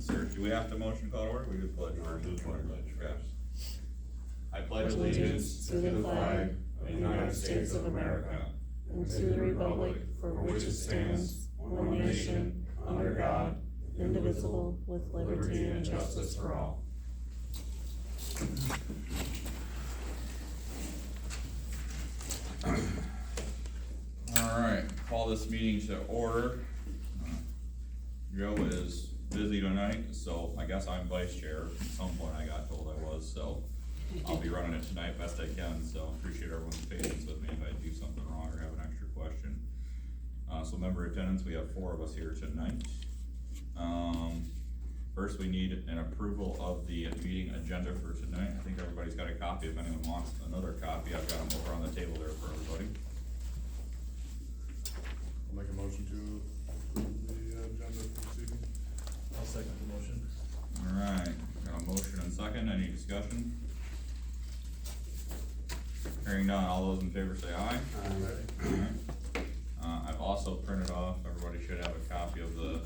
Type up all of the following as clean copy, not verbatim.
Sir, do we have to motion call to order? We just pledge or do pledge? Yes. I pledge allegiance to the flag of the United States of America and to the republic for which it stands, one nation, under God, indivisible, with liberty and justice for all. Alright, call this meeting to order. Joe is busy tonight, so I guess I'm vice chair. At some point I got told I was, so I'll be running it tonight best I can, so appreciate everyone's patience with me if I do something wrong or have an extra question. So member attendance, we have 4 of us here tonight. First we need an approval of the meeting agenda for tonight. I think everybody's got a copy. If anyone wants another copy, I've got them over on the table there for everybody. I'll make a motion to approve the agenda for this evening. I'll second the motion. Alright, got a motion and second. Any discussion? Hearing none, all those in favor say aye. Alright. I've also printed off, everybody should have a copy of the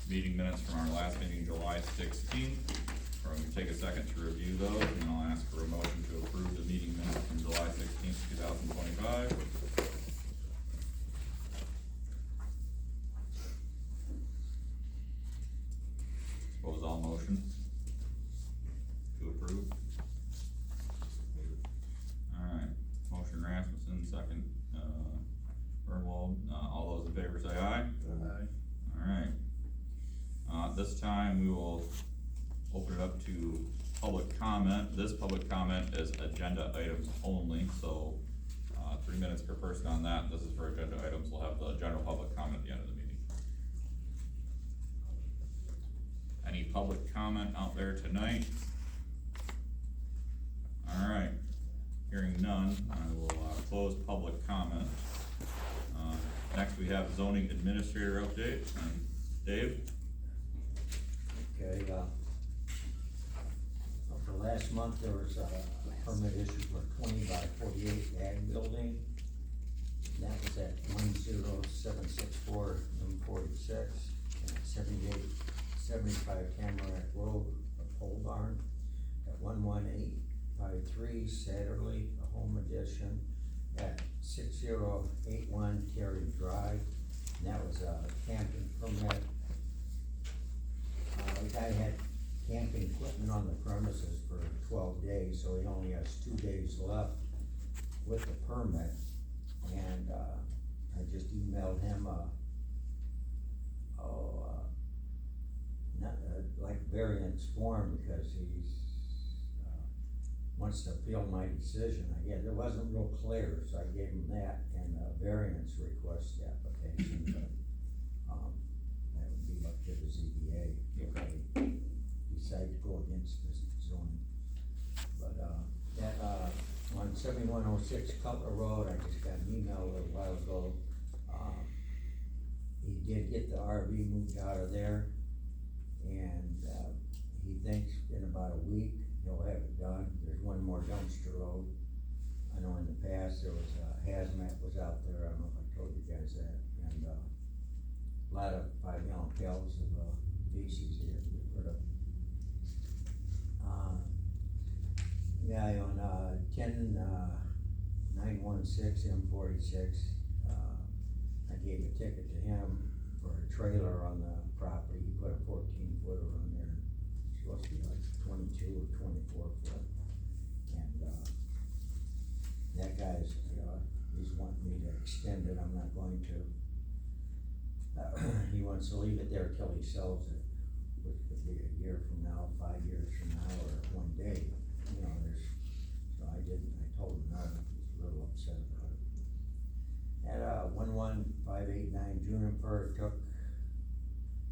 meeting minutes from our last meeting, July 16th. We're going to take a second to review those, and then I'll ask for a motion to approve the meeting minutes from July 16th, 2025. Suppose all motion to approve. Alright, motion Rasmussen, second, Bernwald, all those in favor say aye. Aye. Alright, this time we will open it up to public comment. This public comment is agenda items only, so, 3 minutes per person on that. This is for agenda items. We'll have the general public comment at the end of the meeting. Any public comment out there tonight? Alright, hearing none, I will, close public comment. Next we have zoning administrator update, and Dave? Okay, for last month, there was a permit issued for 20 by 48 ag building. That was at 10764 M46, and 75 Tamarack Road, a pole barn. At 11853 Satterley, a home addition. At 6081 Terry Drive, and that was a camping permit. The guy had camping equipment on the premises for 12 days, so he only has 2 days left with the permit. And, I just emailed him like variance form, because he's, wants to appeal my decision. Again, it wasn't real clear, so I gave him that and a variance request application, but, that would be up to the ZBA if they decide to go against this zoning. But, on 7106 Cutler Road, I just got an email a little while ago. He did get the RV moved out of there, and, he thinks in about a week he'll have it done. There's one more dumpster load. I know in the past there was hazmat was out there. I don't know if I told you guys that, and a lot of 5-gallon pails of feces here to get rid of. Yeah, on 10916 M46, I gave a ticket to him for a trailer on the property. He put a 14-footer on there. It's supposed to be like 22 or 24 foot. And, that guy's, he's wanting me to extend it. I'm not going to. He wants to leave it there till he sells it, which could be a year from now, 5 years from now, or 1 day. You know, so I told him no. He's a little upset about it. At 11589 Juniper, took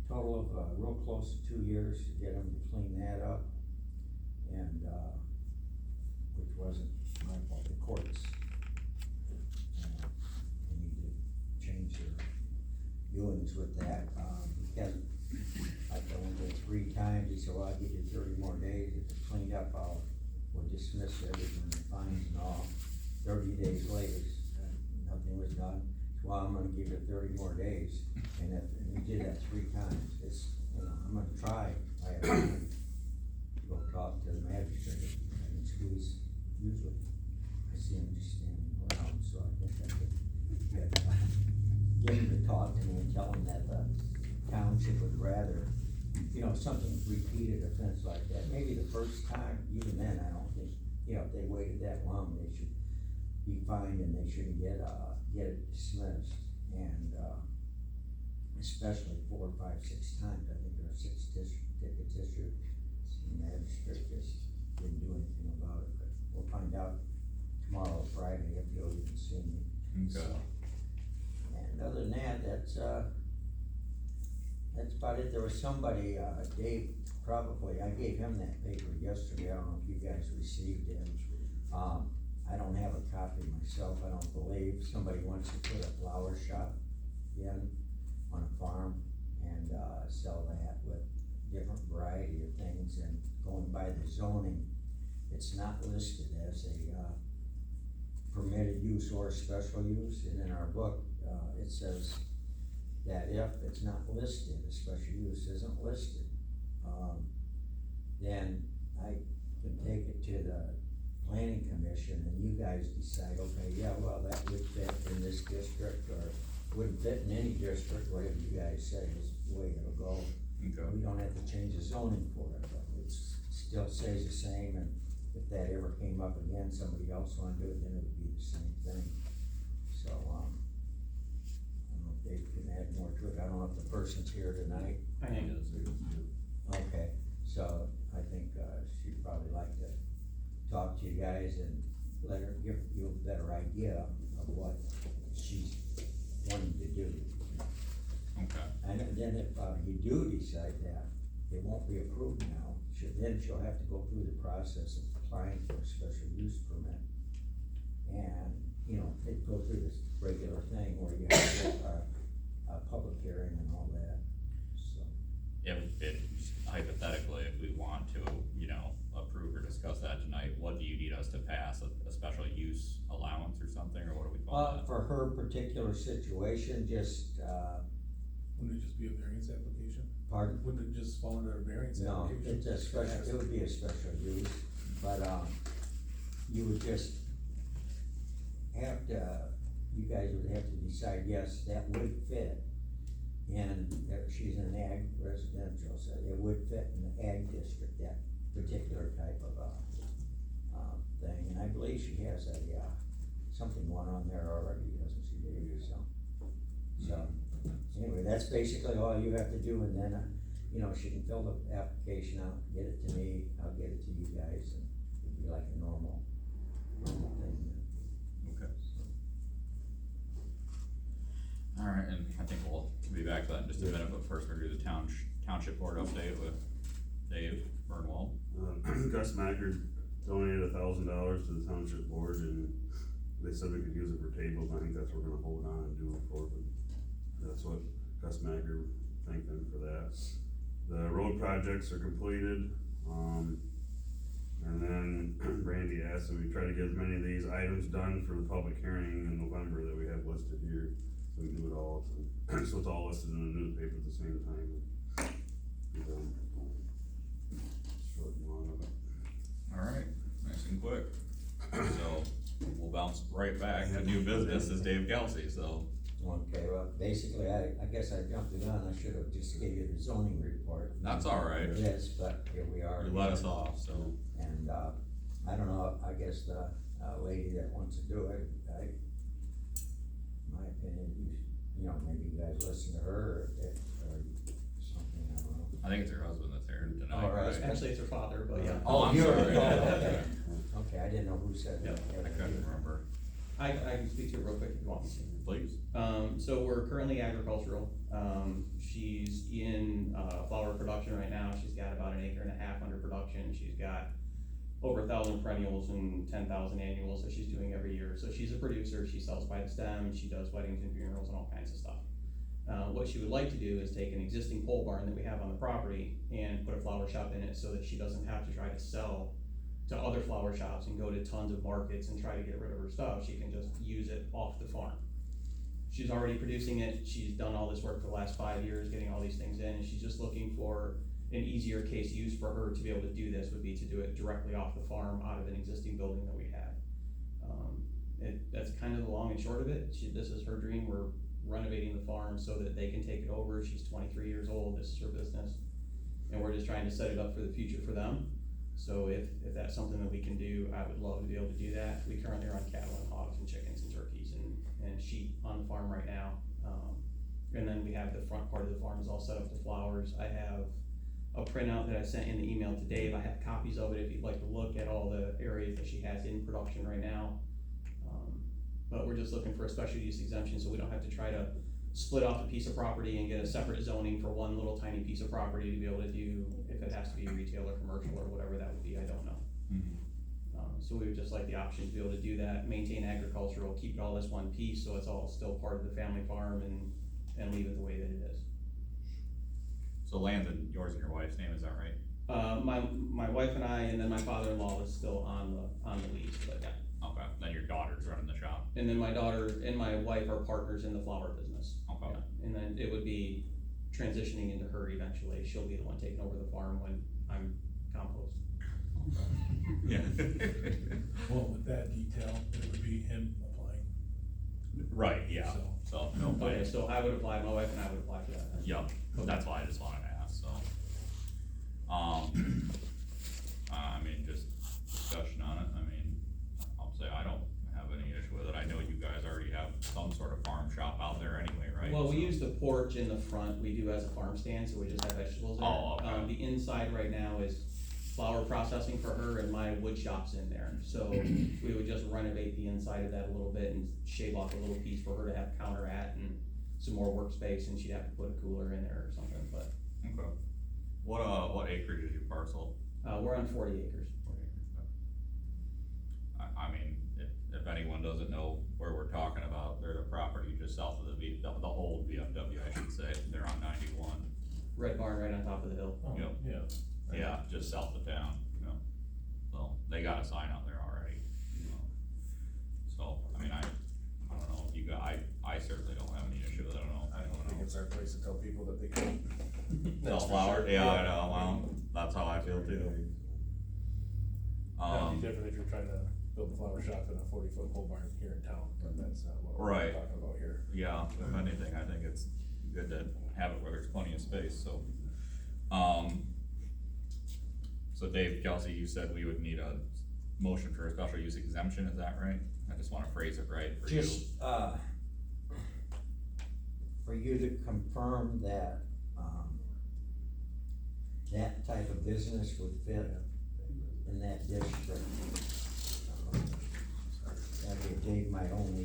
total of real close to 2 years to get him to clean that up, and which wasn't my fault. The courts they need to change their doings with that. Because I told him that 3 times. He said, "Well, I'll give you 30 more days. If it's cleaned up, we'll dismiss everything, the fines and all." 30 days later, nothing was done. Well, I'm gonna give you 30 more days, and he did that 3 times. It's, I'm gonna try. I have time to go talk to the magistrate, and he's usually, I see him just standing around, so I think I could get him to talk to me and tell him that the township would rather, something repeated offense like that, maybe the first time, even then, I don't think, if they waited that long, they should be fined and they shouldn't get it dismissed, and, especially 4, 5, 6 times, I think there are 6 tickets issued, and the magistrate just didn't do anything about it, but we'll find out tomorrow, Friday, if you'll even see me. Okay. So, and other than that, that's about it. There was somebody, Dave, probably, I gave him that paper yesterday, I don't know if you guys received it. I don't have a copy myself, I don't believe, somebody wants to put a flower shop in on a farm and, sell that with different variety of things, and going by the zoning, it's not listed as a, permitted use or special use, and in our book, it says that if it's not listed, a special use isn't listed, then I can take it to the planning commission and you guys decide, okay, yeah, well, that would fit in this district, or wouldn't fit in any district, whatever you guys say is the way it'll go. Okay. We don't have to change the zoning for it, but it still stays the same, and if that ever came up again, somebody else wanted to do it, then it would be the same thing. So, I don't know if Dave can add more to it, I don't know if the person's here tonight. I am. Okay, so I think, she'd probably like to talk to you guys and let her give you a better idea of what she's wanting to do. Okay. And then if, you do decide that it won't be approved now, then she'll have to go through the process of applying for a special use permit. And, it go through this regular thing where you have to go, a public hearing and all that, so. Hypothetically, if we want to, approve or discuss that tonight, what do you need us to pass, a special use allowance or something, or what do we call that? For her particular situation, just, Wouldn't it just be a variance application? pardon? Wouldn't it just fall under a variance No, application? it's a special, it would be a special use, but, you would just have to, you guys would have to decide, yes, that would fit. And she's in ag residential, so it would fit in the ag district, that particular type of, thing. And I believe she has a, something going on there already, doesn't she, Dave? So, anyway, that's basically all you have to do, and then, she can fill the application out, get it to me, I'll get it to you guys, and it'd be like a normal thing. Okay. All right, and I think we'll be back to that in just a minute, but first we're gonna do the township board update with Dave Burnwald. Gus Macker donated $1,000 to the township board, and they said we could use it for tables, and I think that's what we're gonna hold on and do it for, but that's what Gus Macker thanked them for that. The road projects are completed, and then Brandy asked that we try to get as many of these items done for the public hearing in November that we have listed here, so we can do it all, so it's all listed in the newspaper at the same time. Short and long of it. All right, nice and quick. So we'll bounce right back to new business as Dave Kelsey, so. Okay, well, basically, I guess I jumped the gun, I should have just gave you the zoning report. That's all right. It is, but here we are. You let us off, so. And, I don't know, I guess the, lady that wants to do it, my opinion, maybe you guys listen to her, or something, I don't know. I think it's her husband that's here tonight, All right. right? Actually, it's her father, but yeah. Oh, I'm you're- sorry. okay. Okay, I didn't know who said that. I couldn't remember. I can speak to it real quick if you want me to. Please. So we're currently agricultural. She's in, flower production right now. She's got about 1.5 acres under production. She's got over 1,000 perennials and 10,000 annuals that she's doing every year. So she's a producer. She sells by the stem. She does weddings and funerals and all kinds of stuff. What she would like to do is take an existing pole barn that we have on the property and put a flower shop in it so that she doesn't have to try to sell to other flower shops and go to tons of markets and try to get rid of her stuff. She can just use it off the farm. She's already producing it. She's done all this work for the last 5 years, getting all these things in, and she's just looking for an easier case use for her to be able to do this would be to do it directly off the farm out of an existing building that we have. That's kind of the long and short of it. This is her dream. We're renovating the farm so that they can take it over. She's 23 years old, this is her business. And we're just trying to set it up for the future for them. So if that's something that we can do, I would love to be able to do that. We currently run cattle and hogs and chickens and turkeys and sheep on the farm right now. And then we have the front part of the farm is all set up to flowers. I have a printout that I sent in the email to Dave. I have copies of it if you'd like to look at all the areas that she has in production right now. But we're just looking for a special use exemption so we don't have to try to split off a piece of property and get a separate zoning for one little tiny piece of property to be able to do, if it has to be retail or commercial or whatever that would be, I don't know. So we would just like the option to be able to do that, maintain agricultural, keep it all as one piece, so it's all still part of the family farm and leave it the way that it is. So land's in yours and your wife's name, is that right? My wife and I, and then my father-in-law is still on the lease, but yeah. Okay, then your daughter's running the shop. And then my daughter and my wife are partners in the flower business. Okay. Yeah. And then it would be transitioning into her eventually. She'll be the one taking over the farm when I'm compost. Yeah. Well, with that detail, it would be him applying. Right, yeah, so, no, Okay, so I would apply, my wife and I would apply for that. yep, that's why I just wanted to ask, so. I mean, just discussion on it, I mean, I'll say I don't have any issue with it, I know you guys already have some sort of farm shop out there anyway, right? Well, we So- we use the porch in the front, we do as a farm stand, so we just have vegetables there. Oh, okay. The inside right now is flower processing for her and my wood shop's in there. So we would just renovate the inside of that a little bit and shave off a little piece for her to have counter at and some more workspace, and she'd have to put a cooler in there or something, but, Okay. What acreage is your parcel? we're on 40 acres. I mean, if anyone doesn't know where we're talking about, they're the property just south of the old VFW, I should say, they're on 91. Red barn right on top of the hill. Yep. Yeah. Yeah, just south of town, you know, so they got a sign out there already, you know. So, I mean, I don't know if you guys, I certainly don't have any issue with it, I don't know. I don't think it's our place to tell people that they can't. Sell That's for flower, sure. yeah, I know, well, that's how I feel too. That'd be different if you're trying to build a flower shop in a 40-foot pole barn here in town, but that's not what we're Right. talking about here. Yeah, if anything, I think it's good to have it where there's plenty of space, so. So Dave, Kelsey, you said we would need a motion for a special use exemption, is that right? I just wanna phrase it right for you. Just, for you to confirm that, that type of business would fit in that district. That'd be Dave, my only,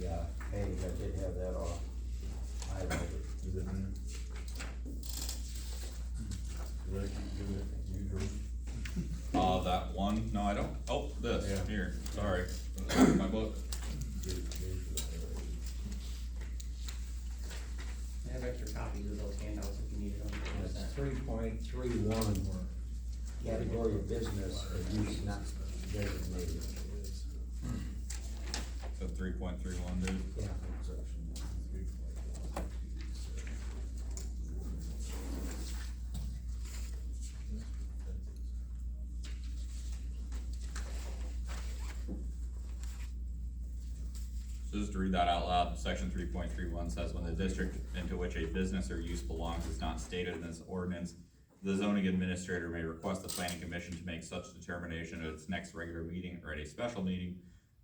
page, I did have that all highlighted. Is it in there? That one, no, I don't, oh, this, Yeah. here, sorry, my book. I have extra copies of those handouts if you need them. It's 3.31, category of business, or use not designated. So 3.31, dude. Yeah. So just to read that out loud, section 3.31 says, when the district into which a business or use belongs is not stated in this ordinance, the zoning administrator may request the planning commission to make such determination at its next regular meeting or at a special meeting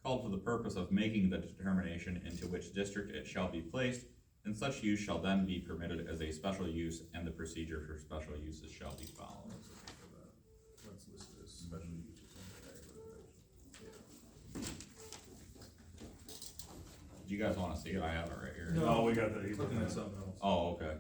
called for the purpose of making the determination into which district it shall be placed, and such use shall then be permitted as a special use, and the procedure for special uses shall be followed. That's listed as special uses under Do you guys wanna see it? I have it right here. No, we got that, he's looking at something else. Oh, okay.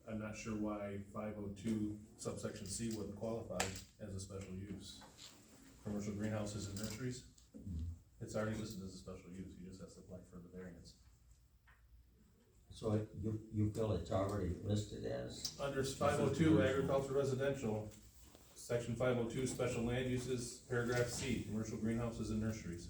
I'm not sure why 502 subsection C wouldn't qualify as a special use. Commercial greenhouses and nurseries, it's already listed as a special use, he just has to apply for the variance. So you feel it's already listed as? Under 502 agricultural residential, section 502 special land uses, paragraph C, commercial greenhouses and nurseries.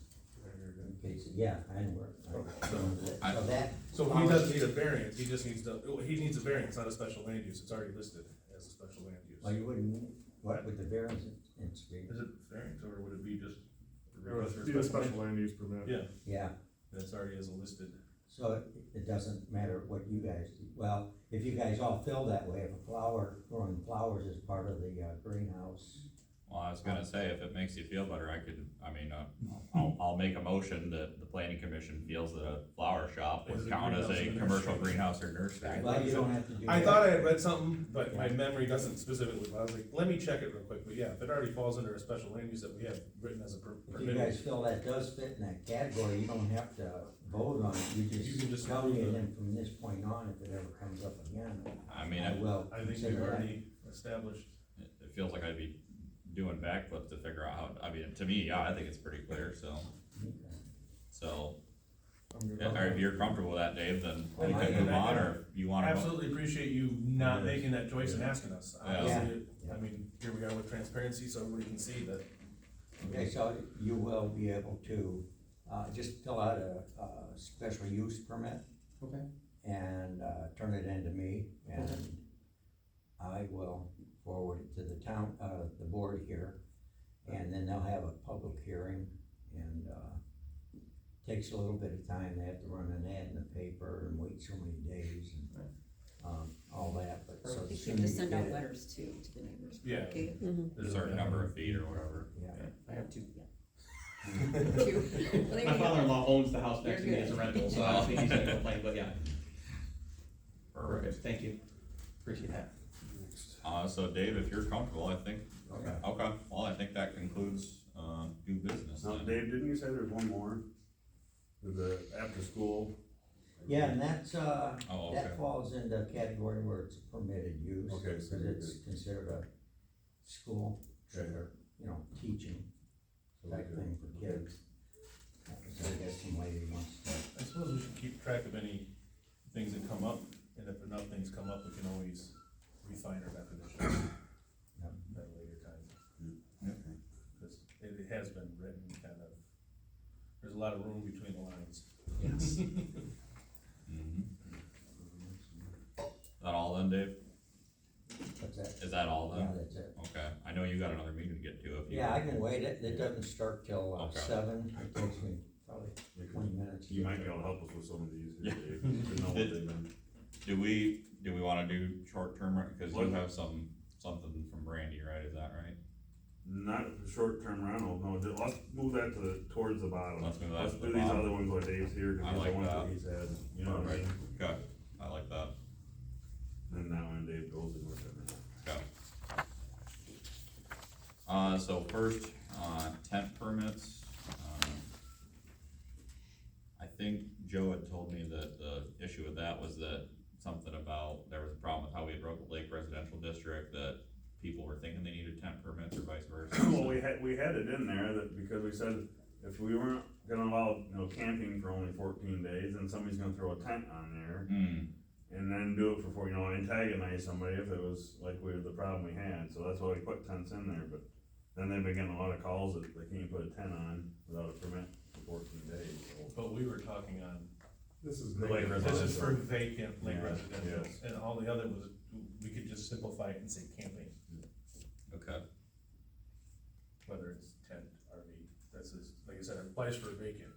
Okay, so, yeah, I know where. Okay. So that. So he doesn't need a variance, he just needs he needs a variance, not a special land use, it's already listed as a special land use. Well, you wouldn't, what would the variance be? Is it variance, or would it be just? It would be a special land use permit. Yeah, Yeah, that's already as a listed. so it doesn't matter what you guys do. Well, if you guys all feel that way, if a flower, growing flowers is part of the greenhouse. Well, I was gonna say, if it makes you feel better, I'll make a motion that the planning commission feels that a flower shop Is would a count as greenhouse a and a commercial nursery. greenhouse or nursery. Well, you don't have to do that. I thought I had read something, but my memory doesn't specifically, I was like, let me check it real quick, but yeah, if it already falls under a special land use that we have written as a If you permitted. guys feel that does fit in that category, you don't have to vote on it, You can just tell me, approve and it. then from this point on, if it ever comes up again, I mean, I will I think we've consider that. already established. it feels like I'd be doing backflips to figure out how, I mean, to me, yeah, I think it's pretty clear, so, I'm good. or if you're comfortable with that, Dave, then we And can move I- on, or if you wanna. Absolutely appreciate you not Yes. making that choice and asking us. Yeah. Obviously, Yeah. I mean, here we are with transparency, so everybody can see that. Okay, so you will be able to, just fill out a special use permit Okay. and, turn it into me, and I will forward it to the town, the board here, and then they'll have a public hearing, and, takes a little bit of time, they have to run an ad in the paper and wait so many days and, all that, but so You the can sooner just you send get out it. letters to the neighbors. Yeah. Okay. A certain number of feet or whatever. Yeah, I have two. Well, there My you go. father-in-law owns the house next to me You're as a good. rental, so I don't think he's gonna complain, but yeah. Perfect. Thank you, appreciate that. So Dave, if you're comfortable, I think, okay. okay, well, I think that concludes, new business Now, then. Dave, didn't you say there's one more? With the after school? Yeah, and that's, Oh, okay. that falls into a category where it's permitted use. Okay, so Cause you're it's considered a school, Okay. or, teaching So type we thing could- for kids. So I guess some lady wants to, I suppose we should keep track of any things that come up, and if enough things come up, we can always refine our definition Yep. at a later time. Okay. Because it has been written kind of, there's a lot of room between the lines. yes. Mhm. Is that all then, Dave? What's that? Is that all Yeah, then? that's it. Okay, I know you got another meeting to get to if you. Yeah, I can wait, it doesn't start till, Okay. 7, it takes me probably Yeah, 'cause 20 minutes. to You get might be there. able to help us with some of these, Yeah. here, Dave, to know what they've been. Do we wanna do short term, cause you What? have something from Brandy, right, is that right? Not short-term rental, no, let's move that towards the bottom. Let's move that Let's to the do these bottom. other ones while Dave's here, I cause like the ones that. that he's had, you know what I mean? Okay, I like that, Then that one Dave goes in with it. okay. So first, tent permits, I think Joe had told me that the issue with that was that something about, there was a problem with how we had wrote the Lake Residential District, that people were thinking they needed tent permits or vice versa. Well, we had it in there that, because we said if we weren't gonna allow, camping for only 14 days, then somebody's gonna throw a tent on there. Hmm, And then do it for, antagonize somebody if it was like the problem we had, so that's why we put tents in there, but then they've been getting a lot of calls that they can't put a tent on without a permit for 14 days, so. But we were talking on, This is. Lake this is for residential. vacant lake Yeah, residential, yes. and all the other was, we could just simplify it and say camping, okay, whether it's tent, RV, that's just, like I said, it applies for vacant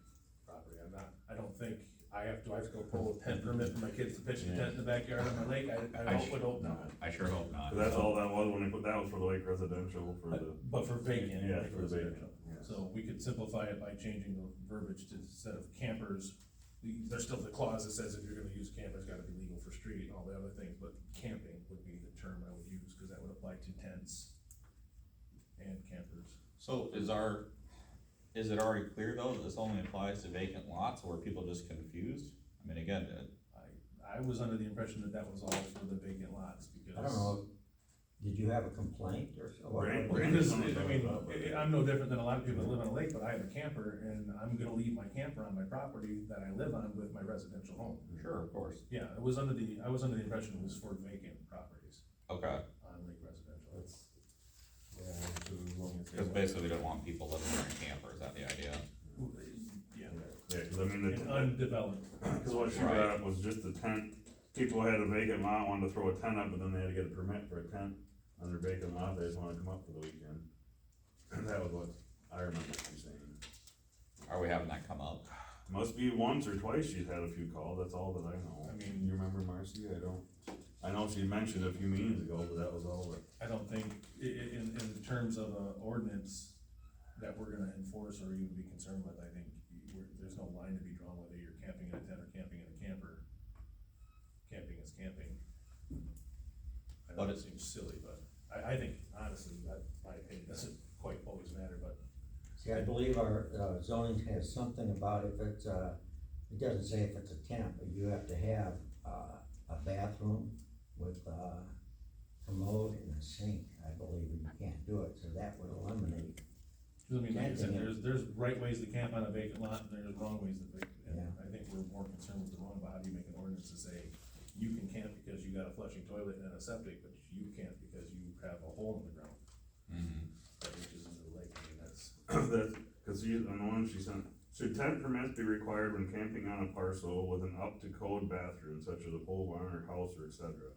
property, I don't think I have to go pull a tent permit for my kids to pitch a tent in the backyard of my lake, I would hope not. I sure hope not. So that's all that was, when they put, that was for the lake residential, for the, But for vacant, Yeah, lake for the vacant, residential. yes. So we could simplify it by changing the verbiage to, instead of campers, there's still the clause that says if you're gonna use camp, it's gotta be legal for street and all the other things, but camping would be the term I would use, cause that would apply to tents and campers. So is it already clear though that this only applies to vacant lots, or are people just confused? I mean, again, I was under the impression that that was all for the vacant lots, because. I don't know, did you have a complaint or so? Right, Well, right. because, I mean, I'm no different than a lot of people that live on a lake, but I have a camper, and I'm gonna leave my camper on my property that I live on with my residential home. sure, of course, Yeah, I was under the impression it was for vacant properties okay, on lake residential. That's, yeah, so as long as. cause basically we don't want people living there in campers, is that the idea? Yeah, Yeah, cause I mean, And undeveloped. cause what she brought up was just the tent, people had a vacant lot, wanted to throw a tent up, but then they had to get a permit for a tent on their vacant lot, they just wanna come up for the weekend. And that was what I remember she saying. Are we having that come up? Must be once or twice she's had a few calls, that's all that I know. I mean- You remember Marcy? I know she mentioned a few meetings ago, but that was all that. I don't think, in terms of a ordinance that we're gonna enforce or even be concerned with, I think there's no line to be drawn whether you're camping in a tent or camping in a camper. Camping is camping. I know But it seems silly, but I think honestly, that, my opinion, doesn't quite always matter, but See, I believe our zoning has something about if it's, it doesn't say if it's a tent, but you have to have, a bathroom with, commode and a sink, I believe, and you can't do it, so that would eliminate. I mean, like I said, Camping. there's right ways to camp on a vacant lot, and there's wrong ways to vacant, and Yeah. I think we're more concerned with the wrong, about how do you make an ordinance to say, you can camp because you got a flushing toilet and a septic, but you can't because you have a hole in the ground, which is in the lake, I mean, that's. That, cause on the one she sent, should tent permits be required when camping on a parcel with an up to code bathroom such as a pole barn or house or et cetera?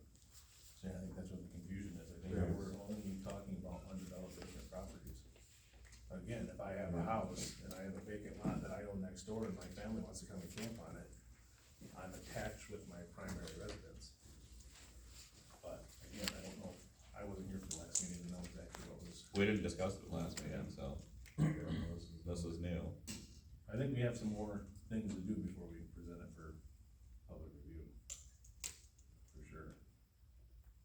See, I think that's what the confusion is, I think Yeah. we're only talking about undeveloped vacant properties. Again, if I have a house and I have a vacant lot that I own next door and my family wants to come and camp on it, I'm attached with my primary residence. But again, I don't know, I wasn't here for the last meeting to know exactly what was, We didn't discuss it last meeting, so this was new. I think we have some more things to do before we present it for public review. For sure.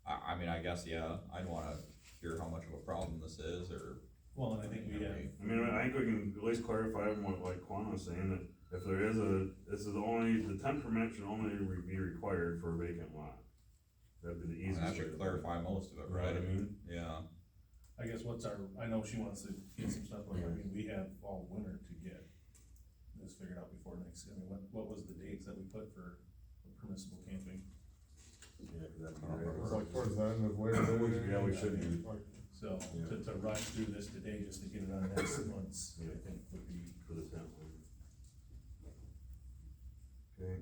I mean, I guess, yeah, I'd wanna hear how much of a problem this is, or, Well, and I think we have, I mean, I think we can at least clarify what like Quan was saying, that if there is the tent permit should only be required for a vacant lot. That'd be the and easiest. that way should to- clarify most of it, You know what right? I mean? Yeah, I guess what's our, I know she wants to get some stuff, but I mean, we have all winter to get this figured out before next, I mean, what was the dates that we put for permissible camping? Yeah, 'cause that'd be I don't great. remember. It's like towards the end of Labor Day. Yeah, we should be. Like, So, Yeah. to rush through this today just to get it on next month's, I think would be, For the tent one. Okay,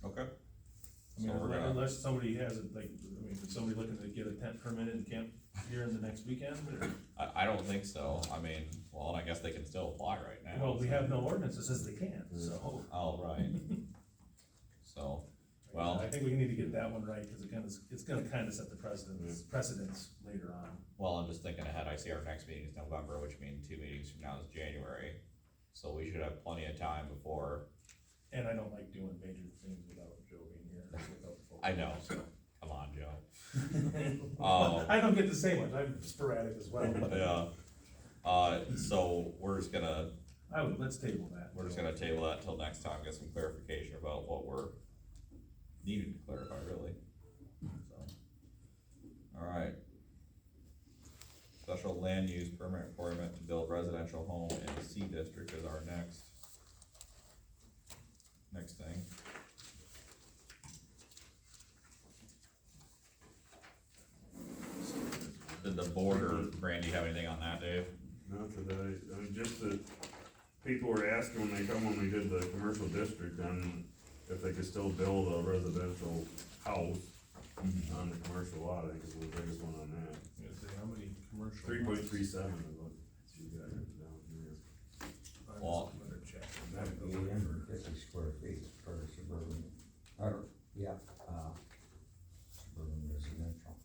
okay. I mean, So we're gonna- unless somebody has it, like, I mean, is somebody looking to get a tent permit and camp here in the next weekend, or? I don't think so, I mean, well, and I guess they can still apply right now. Well, we so- have no ordinance that says they can't, so. Oh, right. So, well, I think we need to get that one right, cause it's gonna kinda set the precedence later on. well, I'm just thinking ahead, I see our next meeting is November, which means 2 meetings from now is January. So we should have plenty of time before, And I don't like doing major things without Joe being here. without the full I know. board, come on, Joe. so. I don't get to say much, I'm sporadic as well, but Yeah. So we're just gonna, let's table that. we're just gonna table that till next time, get some clarification about what we're needing to clarify, really. So, alright. Special land use permit requirement to build residential home in the C district is our next thing. Did the board or Brandy have anything on that, Dave? not today, I mean, just that people were asking when we did the commercial district, on if they could still build a residential house on the commercial lot, I think is the biggest one on that. How many commercial? 3.37 is what you got written down here. Well- Better check. That'd be 850 square feet for suburban, or, suburban residential.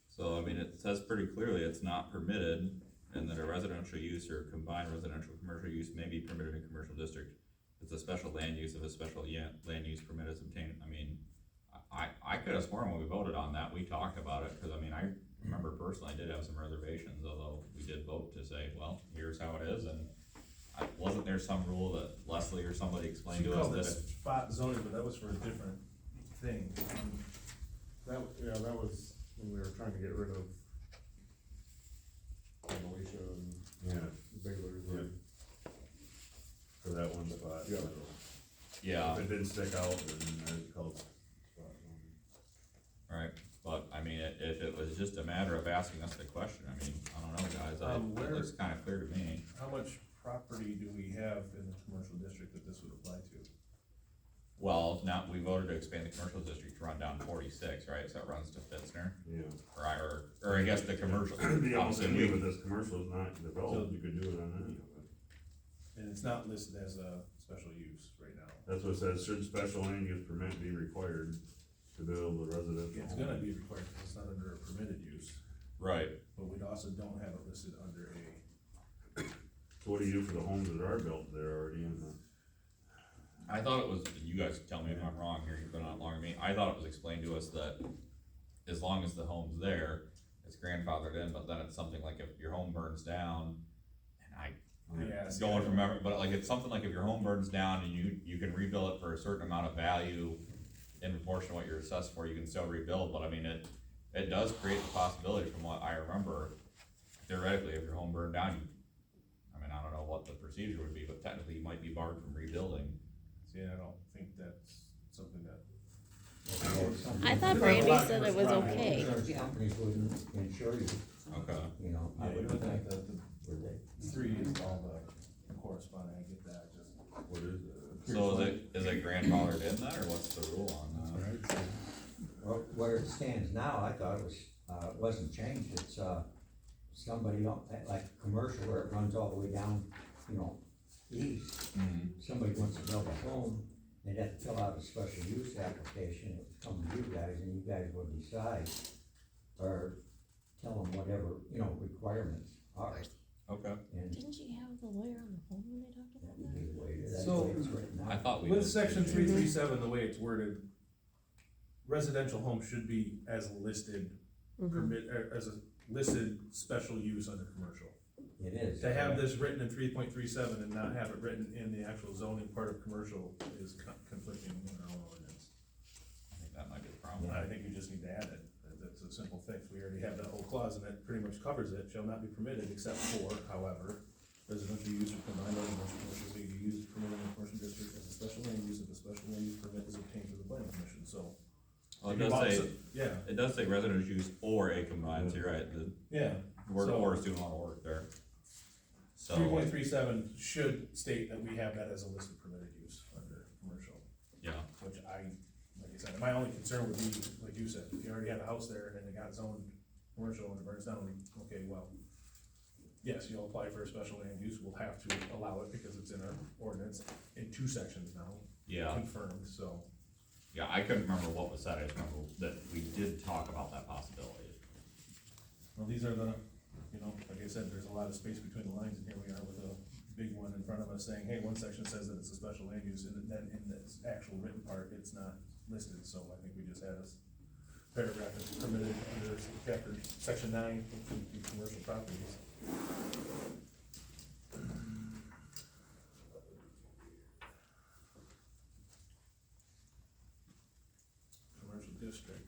So, I mean, it says pretty clearly it's not permitted, and that a residential use or combined residential commercial use may be permitted in commercial district. It's a special land use if a special land use permit is obtained. I mean, I could have sworn when we voted on that, we talked about it, cause I mean, I remember personally, I did have some reservations, although we did vote to say, well, here's how it is, and wasn't there some rule that Leslie or somebody explained She to us called that it if, spot zoning, but that was for a different thing. that was when we were trying to get rid of Alicia and Yeah, Baylor's. Yeah. for that one spot. Yeah. so. yeah, If it didn't stick out, then I'd call it spot zoning. right, but I mean, if it was just a matter of asking us the question, I mean, I don't know, guys, it Where- looks kinda clear to me. How much property do we have in the commercial district that this would apply to? Well, now, we voted to expand the commercial district to run down 46, right, so it runs to Fitzner, Yeah. or I guess the commercial. The almost Obviously, idea we- with this commercial is not developed, you could do it on that. And it's not listed as a special use right now. That's what it says, should special land use permit be required to build a residential It's home? gonna be required because it's not under a permitted use, Right, but we also don't have it listed under a, So what do you do for the homes that are built there already in the? I thought it was, you guys tell me if I'm wrong here, you've been on it longer than me, I thought it was explained to us that as long as the home's there, it's grandfathered in, but then it's something like if your home burns down, and Yeah, it's going from memory, but like, it's something like if your home burns down and you can rebuild it for a certain amount of value in proportion to what you're assessed for, you can still rebuild, but I mean, it does create the possibility from what I remember, theoretically, if your home burned down, I mean, I don't know what the procedure would be, but technically you might be barred from rebuilding. see, I don't think that's something that. I thought Brandy said it was okay. Insurance companies wouldn't insure you, Okay. you know, I Yeah, you would would think, think that would they? the three is all the corresponding, I get that, just. What is it? So is it grandfathered in that, or what's the rule on that? Well, where it stands now, I thought it was, wasn't changed, it's, somebody, like, commercial where it runs all the way down, you know, east. Somebody wants to build a home, they'd have to fill out a special use application, it would come to you guys, and you guys would decide, or tell them whatever, you know, requirements are, Okay. and Didn't you have the lawyer on the phone when they talked about that would that? be the way, that's the So, way it's written out. I thought we. With did. section 337, the way it's worded, residential home should be as listed permit, as a listed special use under commercial. It is. To have this written in 3.37 and not have it written in the actual zoning part of commercial is conflicting in our own ordinance. I think that might be the problem. I think you just need to add it, that's a simple fix, we already have that whole clause and that pretty much covers it, shall not be permitted except for, however, residential use or combined residential commercial may be used permitted in the commercial district as a special land use if a special land use permit is obtained through the planning commission, so. Well, if it you does bought say, some- Yeah, it does say residential use or a combined, so you're right, the yeah. word So- or is doing a lot of work there. So, 3.37 should state that we have that as a listed permitted use under commercial, yeah, which like I said, my only concern would be, like you said, if you already have a house there and it got zoned commercial and it burns down, okay, well, yes, you'll apply for a special land use, we'll have to allow it because it's in our ordinance in 2 sections now, yeah, confirmed, so. yeah, I couldn't remember what was said, I just remember that we did talk about that possibility. Well, these are the, you know, like I said, there's a lot of space between the lines, and here we are with a big one in front of us saying, hey, one section says that it's a special land use, and then in this actual written part, it's not listed, so I think we just had a paragraph that's permitted under chapter, section 9, commercial properties. Commercial district,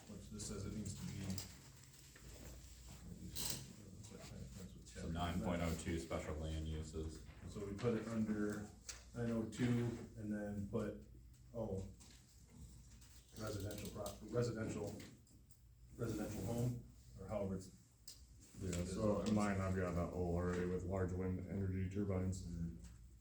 which this says it needs to be. So 9.02 special land uses. So we put it under 902 and then put, residential home, or however it's. Yeah, so in mine, I've got that O already with large wind energy turbines.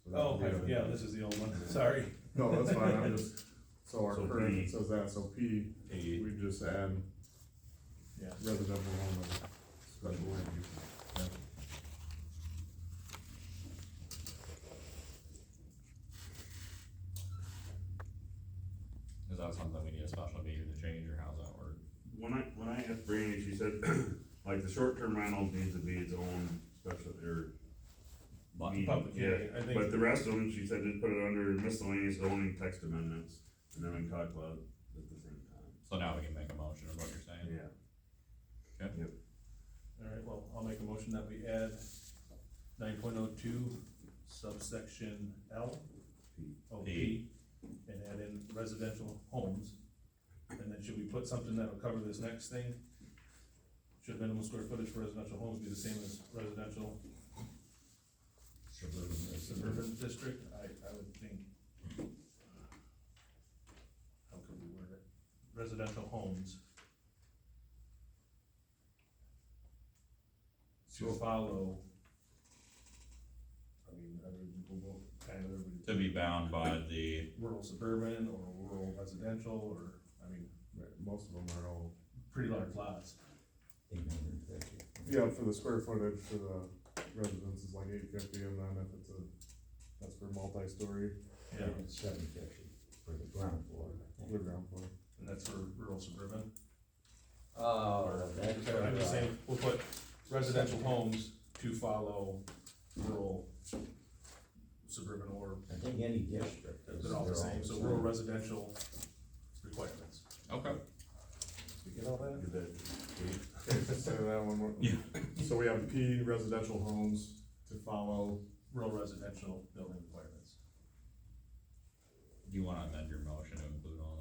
So that Oh, would be okay, a- yeah, this is the old one, sorry. No, that's fine, I'm just, so our So current, P. it says that, so P, P. we just add Yeah. residential home as special land use. Is that something we need a special meeting to change, or how's that work? When I asked Brandy, she said, like, the short-term rental needs to be its own special, or. But- need- Public Yeah, hearing, I think. but the rest of them, she said, just put it under miscellaneous zoning text amendments, and then we can talk about it at the same time. So now we can make a motion of what you're saying? Yeah. Alright, well, I'll make a motion that we add 9.02 subsection L. P. Oh, P. P, and add in residential homes. And then should we put something that'll cover this next thing? Should minimum square footage for residential homes be the same as residential suburban district? I would think. How could we word it? Residential homes. To follow we'll kind of, To be bound by the, rural suburban or rural residential, or, I mean, Most of them are all, pretty large lots. 850. yeah, for the square footage for the residence is like 850, and then if it's that's for multi-story, Yeah, It's 750 for the ground floor. I the think. ground floor. and that's for rural suburban. Oh, that's. I'm just saying, we'll put residential homes to follow rural suburban, or I think any district is. they're all the same, so rural residential requirements. okay, You get all that? Get that, Okay, let's say that one more. Yeah. So we have P, residential homes to follow, Rural residential building requirements. do you wanna amend your motion to include all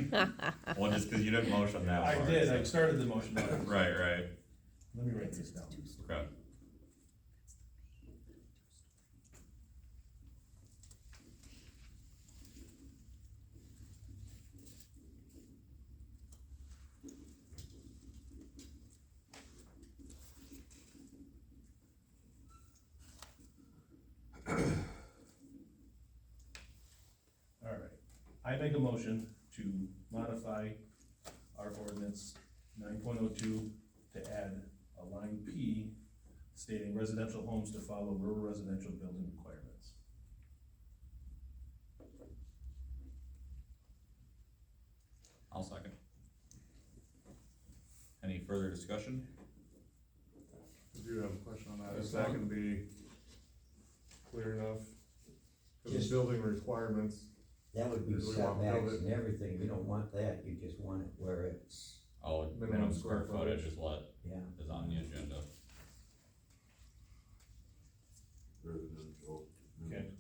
that? Well, just cause you didn't motion that I part, did, so- I started the motion on it. Right, right, Let me write this down. okay. Alright, I make a motion to modify our ordinance 9.02 to add a line P stating residential homes to follow rural residential building requirements. I'll second. Any further discussion? I do have a question on that, Yes, is that Ron? gonna be clear enough? Cause Just- the building requirements, That would be Do we want to setbacks build it? and everything, you don't want that, you just want it where it's, Oh, Minimum minimum square square footage footage. is what yeah. is on the agenda. residential. Okay.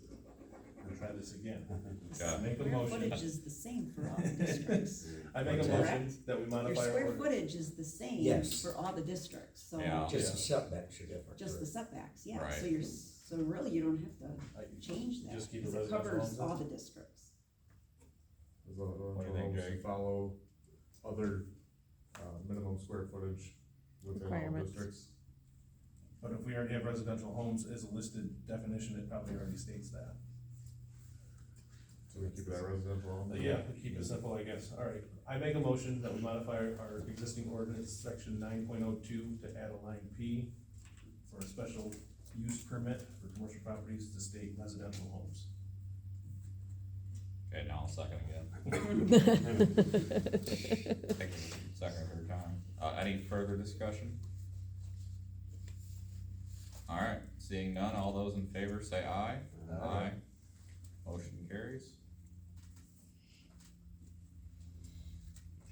We'll try this again. Okay. Make a Square motion, footage is the same for all the districts. I make a What's motion that? that we Your modify our square ordinance. footage is the same Yes. for all the districts, so Yeah. Just the setbacks are different. just the correct? setbacks, yeah, Right. so so really you don't have to I- change that, Just keep the because it residential covers homes all in? the districts. Is the do you think, homes Jake? to follow other, minimum square footage within all Requirements. districts. But if we already have residential homes as a listed definition, it probably already states that. So we keep that residential home? But yeah, to keep it simple, I guess. Alright, I make a motion that we modify our existing ordinance, section 9.02, to add a line P for a special use permit for commercial properties to state residential homes. Okay, now I'll second again. Second, third time. Any further discussion? Alright, seeing none, all those in favor say aye. Aye. Motion carries.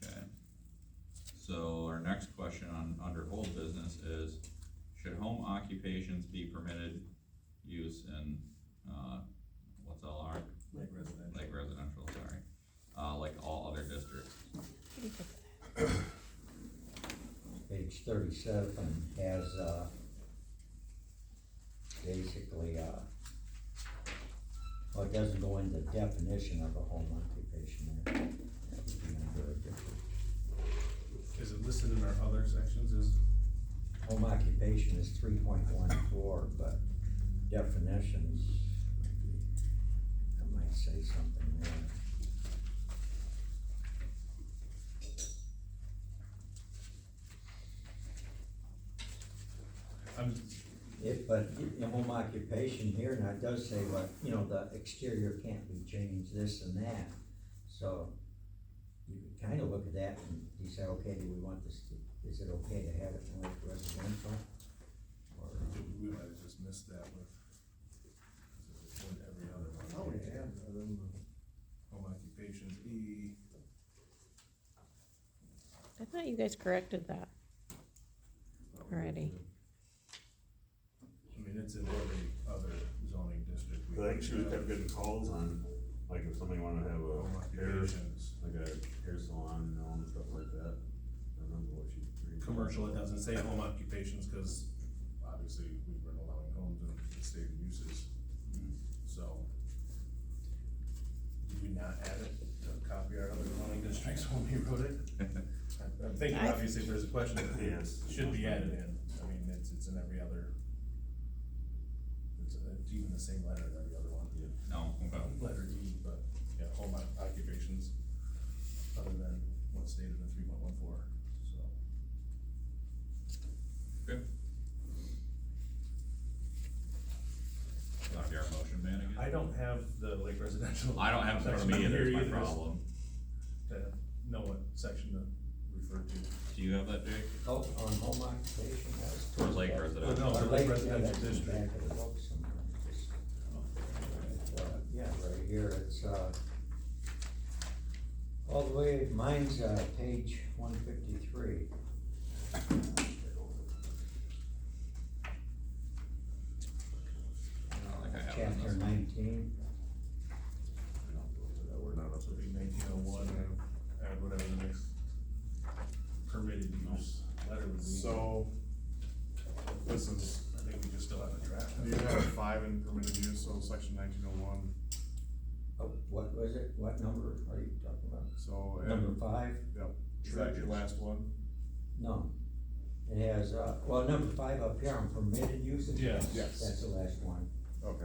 Okay. So our next question on, under old business is, should home occupations be permitted use in, what's LR? Like residential. Like residential, sorry, like all other districts. Page 37 has, basically, well, it doesn't go into definition of a home occupation there. That would be under a different. Is it listed in our other sections as, Home occupation is 3.14, but definitions, I might say something there. But in home occupation here, now it does say what, you know, the exterior can't be changed, this and that. So you could kind of look at that and you say, okay, do we want this, is it okay to have it in like residential? Or, we might have just missed that with every other one. Oh, we can, and then Home occupations, E, I thought you guys corrected that already. I mean, it's in every other zoning district. I think she was kept getting calls on, like if somebody wanted to have Home a hair, occupations. like a hair salon, you know, and stuff like that. I remember what she. Commercial, it doesn't say home occupations, cause obviously we've been allowing homes in the stated uses. So, did we not add it to copy our other zoning districts when we wrote it? I'm thinking obviously if there's a question, Yes. it should be added in, I mean, it's in every other. it's even the same letter as every other one. No, okay. Letter E, but, yeah, home occupations, other than what's stated in 3.14, so. Good. You wanna be our motion man again? I don't have the Lake Residential. I don't have it in front of me section either, here it's my either, problem. To know what section to refer to. Do you have that, Jake? Oh, on home occupation, that was. Or Lake towards that. Residential? No, Or the Lake, yeah, residential that's in the district. back of the book somewhere. Yeah, right here, it's, all the way, mine's, page 153. I don't think I have it in Chapter this one. 19. We're not up to the 1901, add whatever the next permitted use letter would be. So, this is, I think we just still have a draft. you have 5 in permitted use, so section 1901, Oh, what was it? What number are you talking about? so. Number 5? Yep, is that your last one? No. It has, well, number 5 up here on permitted uses. Yes. Yes. That's the last one, Okay,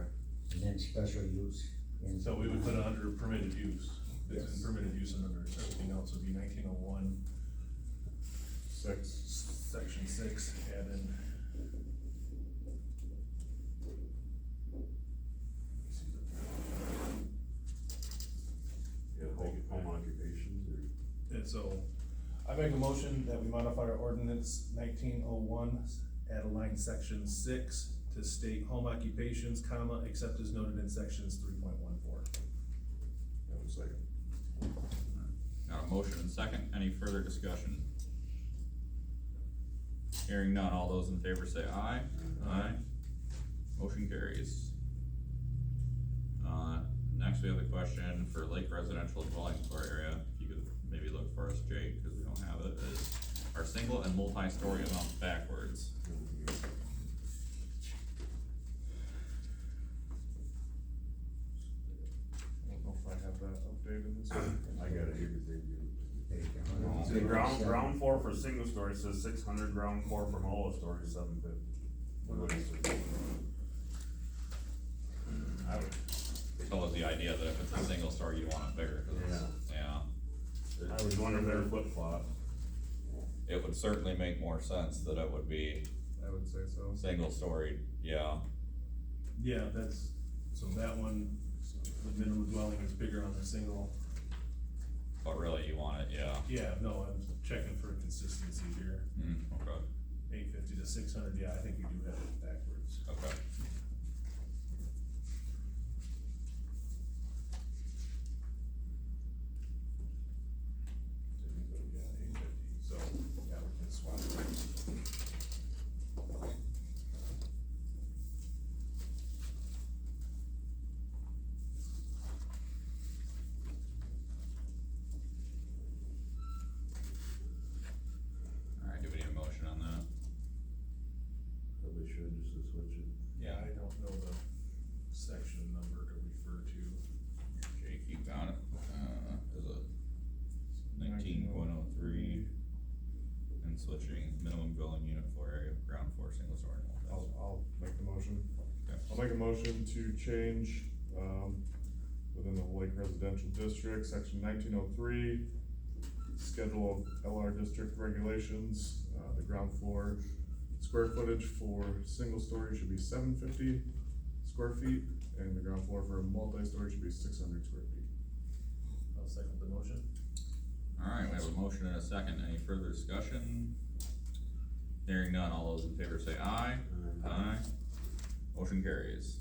and then special use. in- So we would put it under permitted use. It's in Yes. permitted use and under everything else would be 1901, 6, section 6, add in. Yeah, home occupations or. And so, I make a motion that we modify our ordinance 1901, add a line section 6 to state home occupations, comma, except as noted in sections 3.14. that was second. Got a motion and second, any further discussion? Hearing none, all those in favor say aye. Aye. Motion carries. Next we have the question for Lake Residential Dwelling Floor Area, if you could maybe look for us, Jake, cause we don't have it, is our single and multi-story amounts backwards. I don't know if I have that updated in this one. I got it here, cause they do. Page See, 107. ground floor for single story says 600, ground floor for multi-story 750. I would, So was the idea that if it's a single story, you want it bigger, 'cause it's- yeah, I was wondering if they're flip flop. it would certainly make more sense that it would be I would say so. single story, yeah. Yeah, that's, so that one, the minimum dwelling is bigger on the single. But really, you want it, yeah. Yeah, no, I'm checking for consistency here, Okay, 850 to 600, yeah, I think we do have it backwards. okay. Yeah, 850, so, yeah, we can swap it. Alright, do we need a motion on that? Probably should just to switch it. Yeah, I don't know the section number to refer to. Jake, you got it, is it 19.03, and switching minimum dwelling unit floor area, ground floor, single story. I'll make the motion. Okay. I'll make a motion to change, within the Lake Residential District, section 1903, schedule of LR district regulations, the ground floor square footage for single story should be 750 square feet, and the ground floor for a multi-story should be 600 square feet. I'll second the motion. Alright, we have a motion and a second, any further discussion? Hearing none, all those in favor say aye. Aye. Motion carries.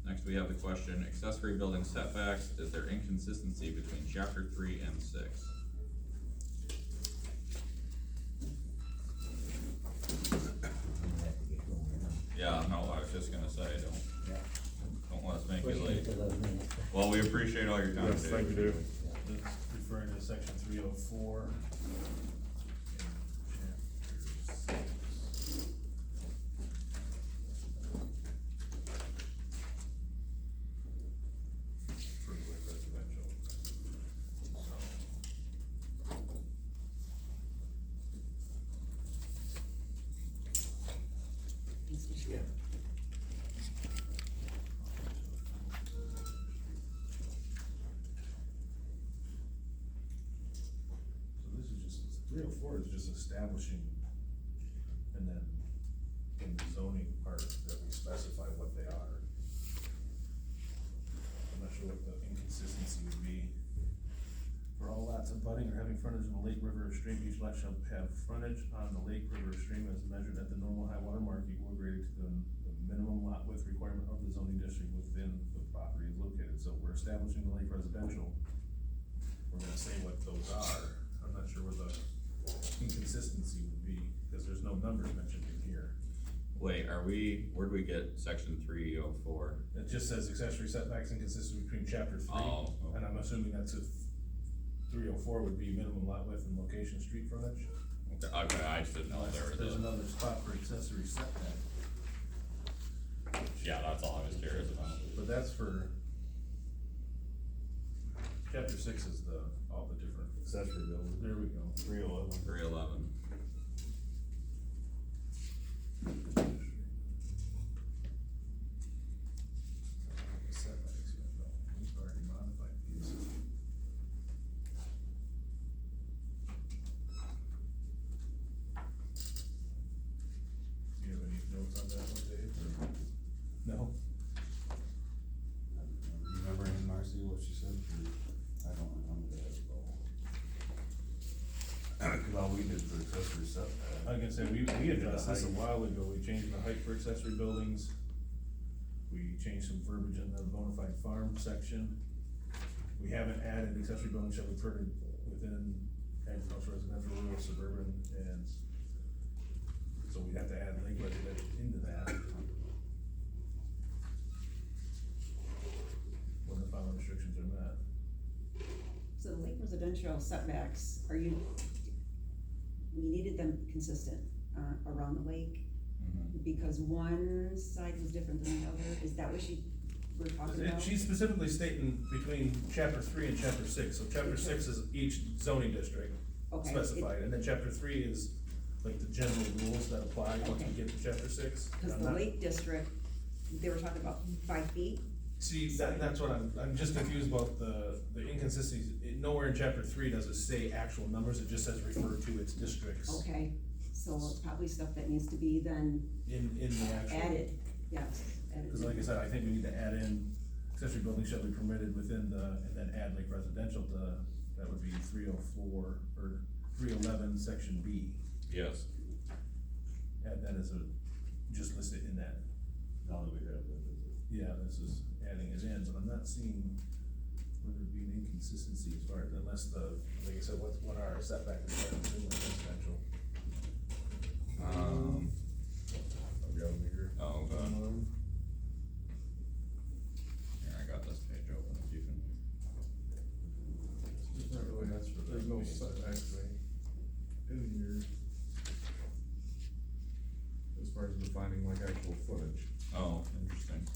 Next we have the question, accessory building setbacks, is there inconsistency between chapter 3 and 6? Yeah, no, I was just gonna say, Yeah. don't let us make you Push it late. to the minute. Well, we appreciate all your time, Yes, Dave. thank you, Dave. That's referring to section 304. For Lake Residential. So. 304 is just establishing, and then in the zoning part that we specify what they are. I'm not sure what the inconsistency would be. For all lots abutting or having frontage on the lake, river, or stream, each lot shall have frontage on the lake, river, or stream as measured at the normal high water mark equal or greater to the minimum lot width requirement of the zoning district within the property is located. So we're establishing the lake residential. We're gonna say what those are. I'm not sure where the inconsistency would be, because there's no numbers mentioned in here. Wait, where do we get section 304? It just says accessory setbacks inconsistent between chapter 3. Oh, okay. And I'm assuming that's if 304 would be minimum lot width and location street frontage. Okay, I just didn't know if there was There's a, another spot for accessory setback, yeah, that's all I was curious about. but that's for, chapter 6 is all the different, Accessory building. there we go. 311. 311. Setbacks, yeah, no, we've already modified these. Do you have any notes on that one, Dave, or? No? Remember in Marcy what she said? I don't remember that at all. Cause all we did for accessory setback. I can say, we addressed this a while ago, we changed the height for accessory buildings. We changed some verbiage in the bona fide farm section. We haven't added accessory buildings shall be permitted within agricultural, residential, rural, suburban, and so we'd have to add lake residential into that. When the following restrictions are met. So the lake residential setbacks, we needed them consistent, around the lake, because one side was different than the other, is that what we're talking about? She's specifically stating between chapter 3 and chapter 6, so chapter 6 is each zoning district Okay, specified, and then chapter 3 is like the general rules that apply once we Okay. get to chapter 6. Cause I'm the not- lake district, they were talking about 5 feet, See, that's what I'm just confused about the inconsistencies. Nowhere in chapter 3 does it say actual numbers, it just says refer to its districts okay, so it's probably stuff that needs to be then in the actual. added, yes, added. Cause like I said, I think we need to add in accessory buildings shall be permitted within and then add lake residential that would be 304, or 311, section B. Yes. Add that just list it in that. Now that we have that. Yeah, this is adding it in, but I'm not seeing where there'd be an inconsistency as far as, unless like I said, what are our setback requirements in residential? I've got them here. Oh, okay. Here, I got this page open, if you can. It's not really, that's for the. There's no setbacks in here. As far as defining like actual footage, Oh, interesting.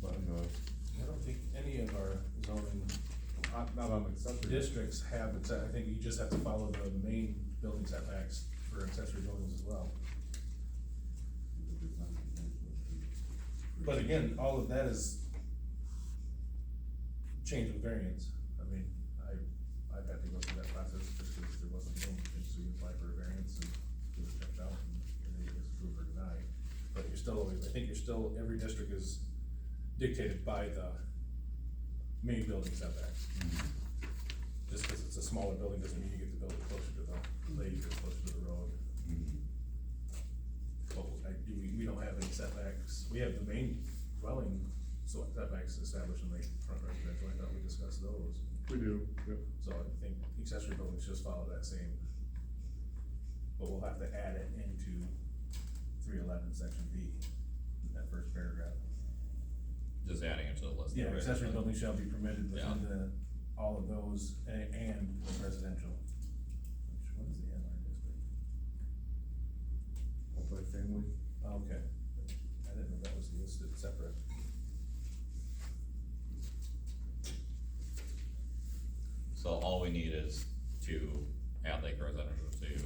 but I don't think any of our zoning not on accessory. districts have, I think you just have to follow the main building setbacks for accessory buildings as well. But again, all of that is changed with variance. I mean, I've had to go through that process just because there wasn't room, so you apply for a variance and get it checked out and then it gets approved or denied. But you're still always, I think every district is dictated by the main building setbacks. Just because it's a smaller building doesn't mean you get to build it closer to the lake or closer to the road. But we don't have any setbacks, we have the main dwelling, so setbacks established in the front residential, I thought we discussed those. We do, yep. So I think accessory buildings just follow that same. But we'll have to add it into 311, section B, that first paragraph. Just adding it to the list. Yeah, right? accessory buildings shall be permitted Yeah. within all of those, and the residential. What is the MR district? Multi-family. Okay, I didn't know that was listed separate. So all we need is to add lake residential to,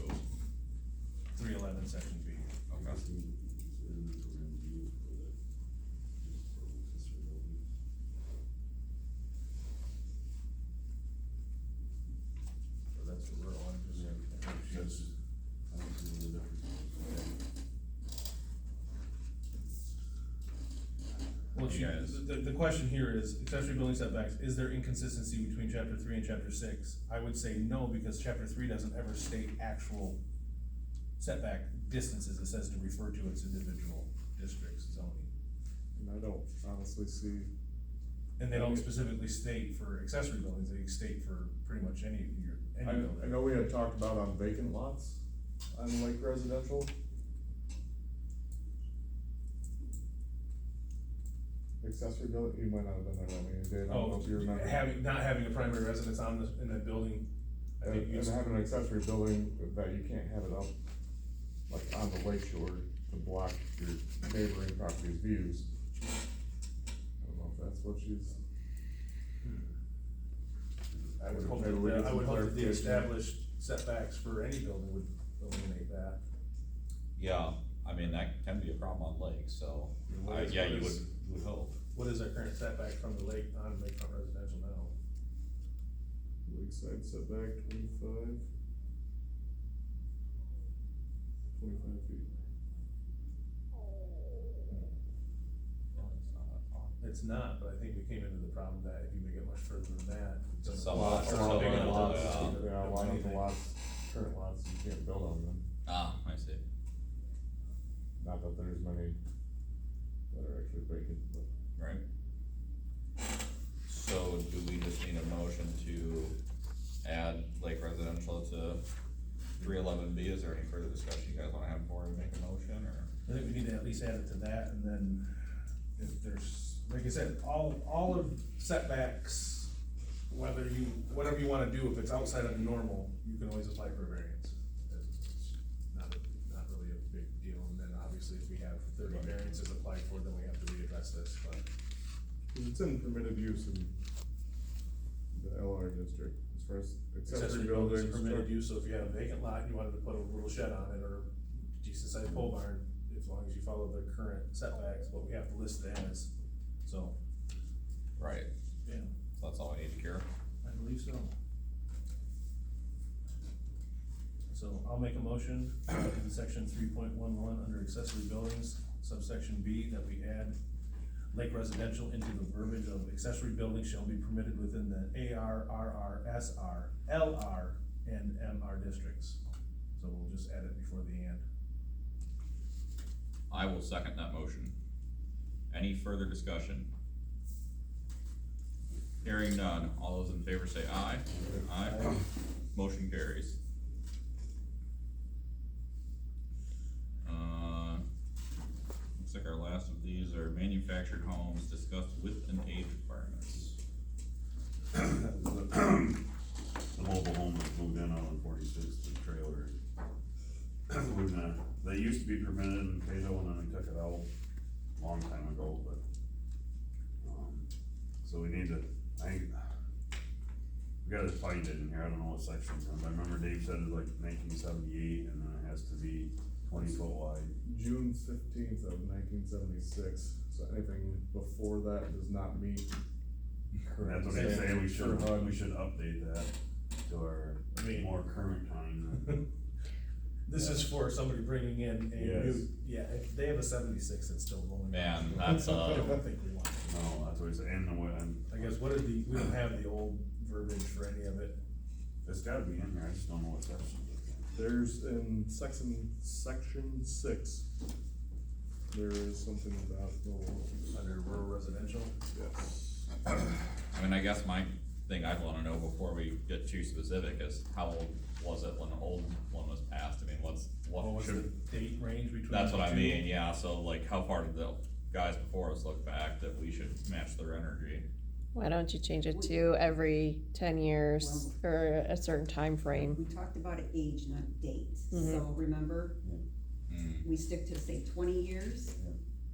311, section B. okay. So that's what we're on, just, Well, You guys, the question here is, accessory building setbacks, is there inconsistency between chapter 3 and chapter 6? I would say no, because chapter 3 doesn't ever state actual setback distances, it says to refer to its individual districts zoning. And I don't honestly see, And they don't specifically state for accessory buildings, they state for pretty much any I building. know we had talked about on vacant lots, on Lake Residential. Accessory building, you might not have been there that many, Dave, I don't know if you remember. Not having a primary residence in that building, I think And having an accessory building that you can't have it up, like on the lake shore to block your neighboring property's views. I don't know if that's what she's. I would hope Maybe we get that, I some would hope that the clarification. established setbacks for any building would eliminate that. yeah, I mean, that can be a problem on lakes, so, What is- yeah, what you is- would hope. What is our current setback from the lake on lakefront residential now? Lakeside setback 25 feet. It's not, but I think we came into the problem that if you make it much further than that. it's Some gonna- lots it's are not so big enough to lots, do Yeah, a lot of the anything. lots, current lots, you can't build on them, Ah, I see. not that there's many that are actually vacant, but. Right. So do we just need a motion to add Lake Residential to 311B? Is there any further discussion you guys wanna have before we make a motion, or? I think we need to at least add it to that, and then if there's, like I said, all of setbacks, whatever you wanna do, if it's outside of the normal, you can always apply for a variance. It's not really a big deal, and then obviously if we have 30 variances applied for, then we have to readdress this, but. Cause it's in permitted use in the LR district, as far as accessory buildings. Permitted use, so if you had a vacant lot, and you wanted to put a little shed on it, or decent sized pole barn, as long as you follow the current setbacks, but we have to list it as, so, Right, yeah, so that's all I need to cure. I believe so. So I'll make a motion, in section 3.11, under accessory buildings, subsection B, that we add lake residential into the verbiage of accessory buildings shall be permitted within the AR, RR, SR, LR, and MR districts. So we'll just add it before the and. I will second that motion. Any further discussion? Hearing none, all those in favor say aye. Aye. Motion carries. Looks like our last of these are manufactured homes discussed width and age requirements. The mobile home was moved in on 46th and trailer. They used to be permitted in Cato and then they took it out a long time ago, but, so we need to, we gotta find it in here, I don't know what section, I remember Dave said it was like 1978 and then it has to be 20 foot wide. June 15th of 1976, so anything before that does not meet. That's what they say, we should update that to our I mean- more current time. This is for somebody bringing in a Yes. new, yeah, if they have a 76, it's still rolling. Man, that's, I don't think we want it. No, that's what he said, and the way, I guess, we don't have the old verbiage for any of it. it's gotta be in here, I just don't know what section. There's in section 6, there is something about, Under rural residential, yes. I mean, I guess my thing I'd wanna know before we get too specific is how old was it when the old one was passed? I mean, what what was the should, date range between? that's what the I two? mean, yeah, so like, how far did the guys before us look back that we should match their energy? Why don't you change it to every 10 years or a certain time frame? We talked about age, not date, Mhm. so remember, Hmm. we stick to say 20 years,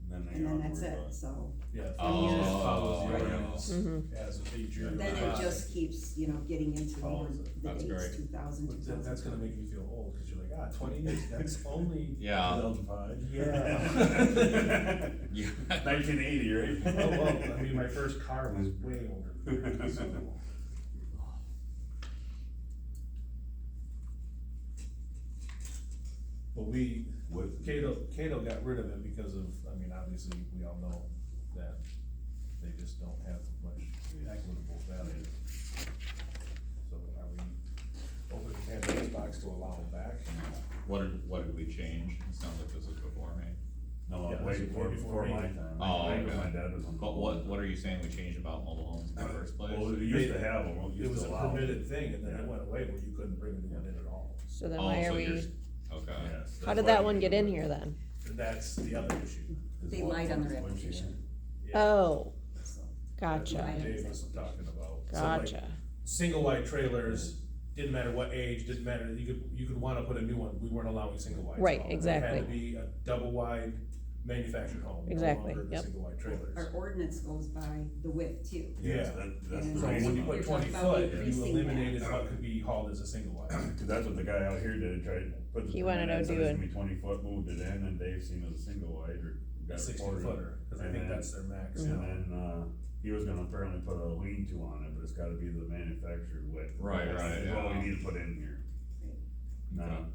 and then that's it, so. Yeah, 20 Oh, years follows the right. ordinance Mhm. as each year. Then it just keeps, getting into more Follows it. the That's dates, great. 2000, But that's gonna make you feel old, cause you're like, 20 years, that's only. Yeah. 2005. Yeah. Yeah. 1980, right? Well, I mean, my first car was way older than that, so. But What? Cato got rid of it because of, I mean, obviously, we all know that they just don't have much equitable value. So are we open the Pandora's box to allow them back? What did we change? It sounds like this was before me. No, Yeah, way this is before, way before before my me. time. Oh, Right when okay. My dad was on. But what are you saying we changed about mobile homes in the first place? Well, we used to have them, we It used was to a allow them. permitted thing, and then it Yeah. went away where you couldn't bring a new one in at all. So then Oh, why so are you're we, s- Okay. Yes, how that's did why that we one need get to in put- here then? That's the other issue. They lied on their application. Yeah, Oh, that's gotcha, what Dave was talking about. So, like, gotcha. single wide trailers, didn't matter what age, didn't matter, you could wanna put a new one, we weren't allowing single wides. at Right, all. exactly. It had to be a double wide manufactured home, no Exactly, longer the yep. single wide trailers. Our ordinance goes by the width too. Yes, Yeah. that's And the So Right. when you reason, put You're 20 talking about foot, you increasing eliminated that. what could be hauled as a single wide. cause that's what the guy out here did, tried to put the. He wanted permit in, to said do it's it. gonna be 20 foot, moved it in, and Dave seen it as a single wide, or got A it 16 reported. footer, cause I And think then- that's their max And now. then, he was gonna apparently put a lean-to on it, but it's gotta be the manufactured width. Right, That's what yeah. we need to put in here. Now,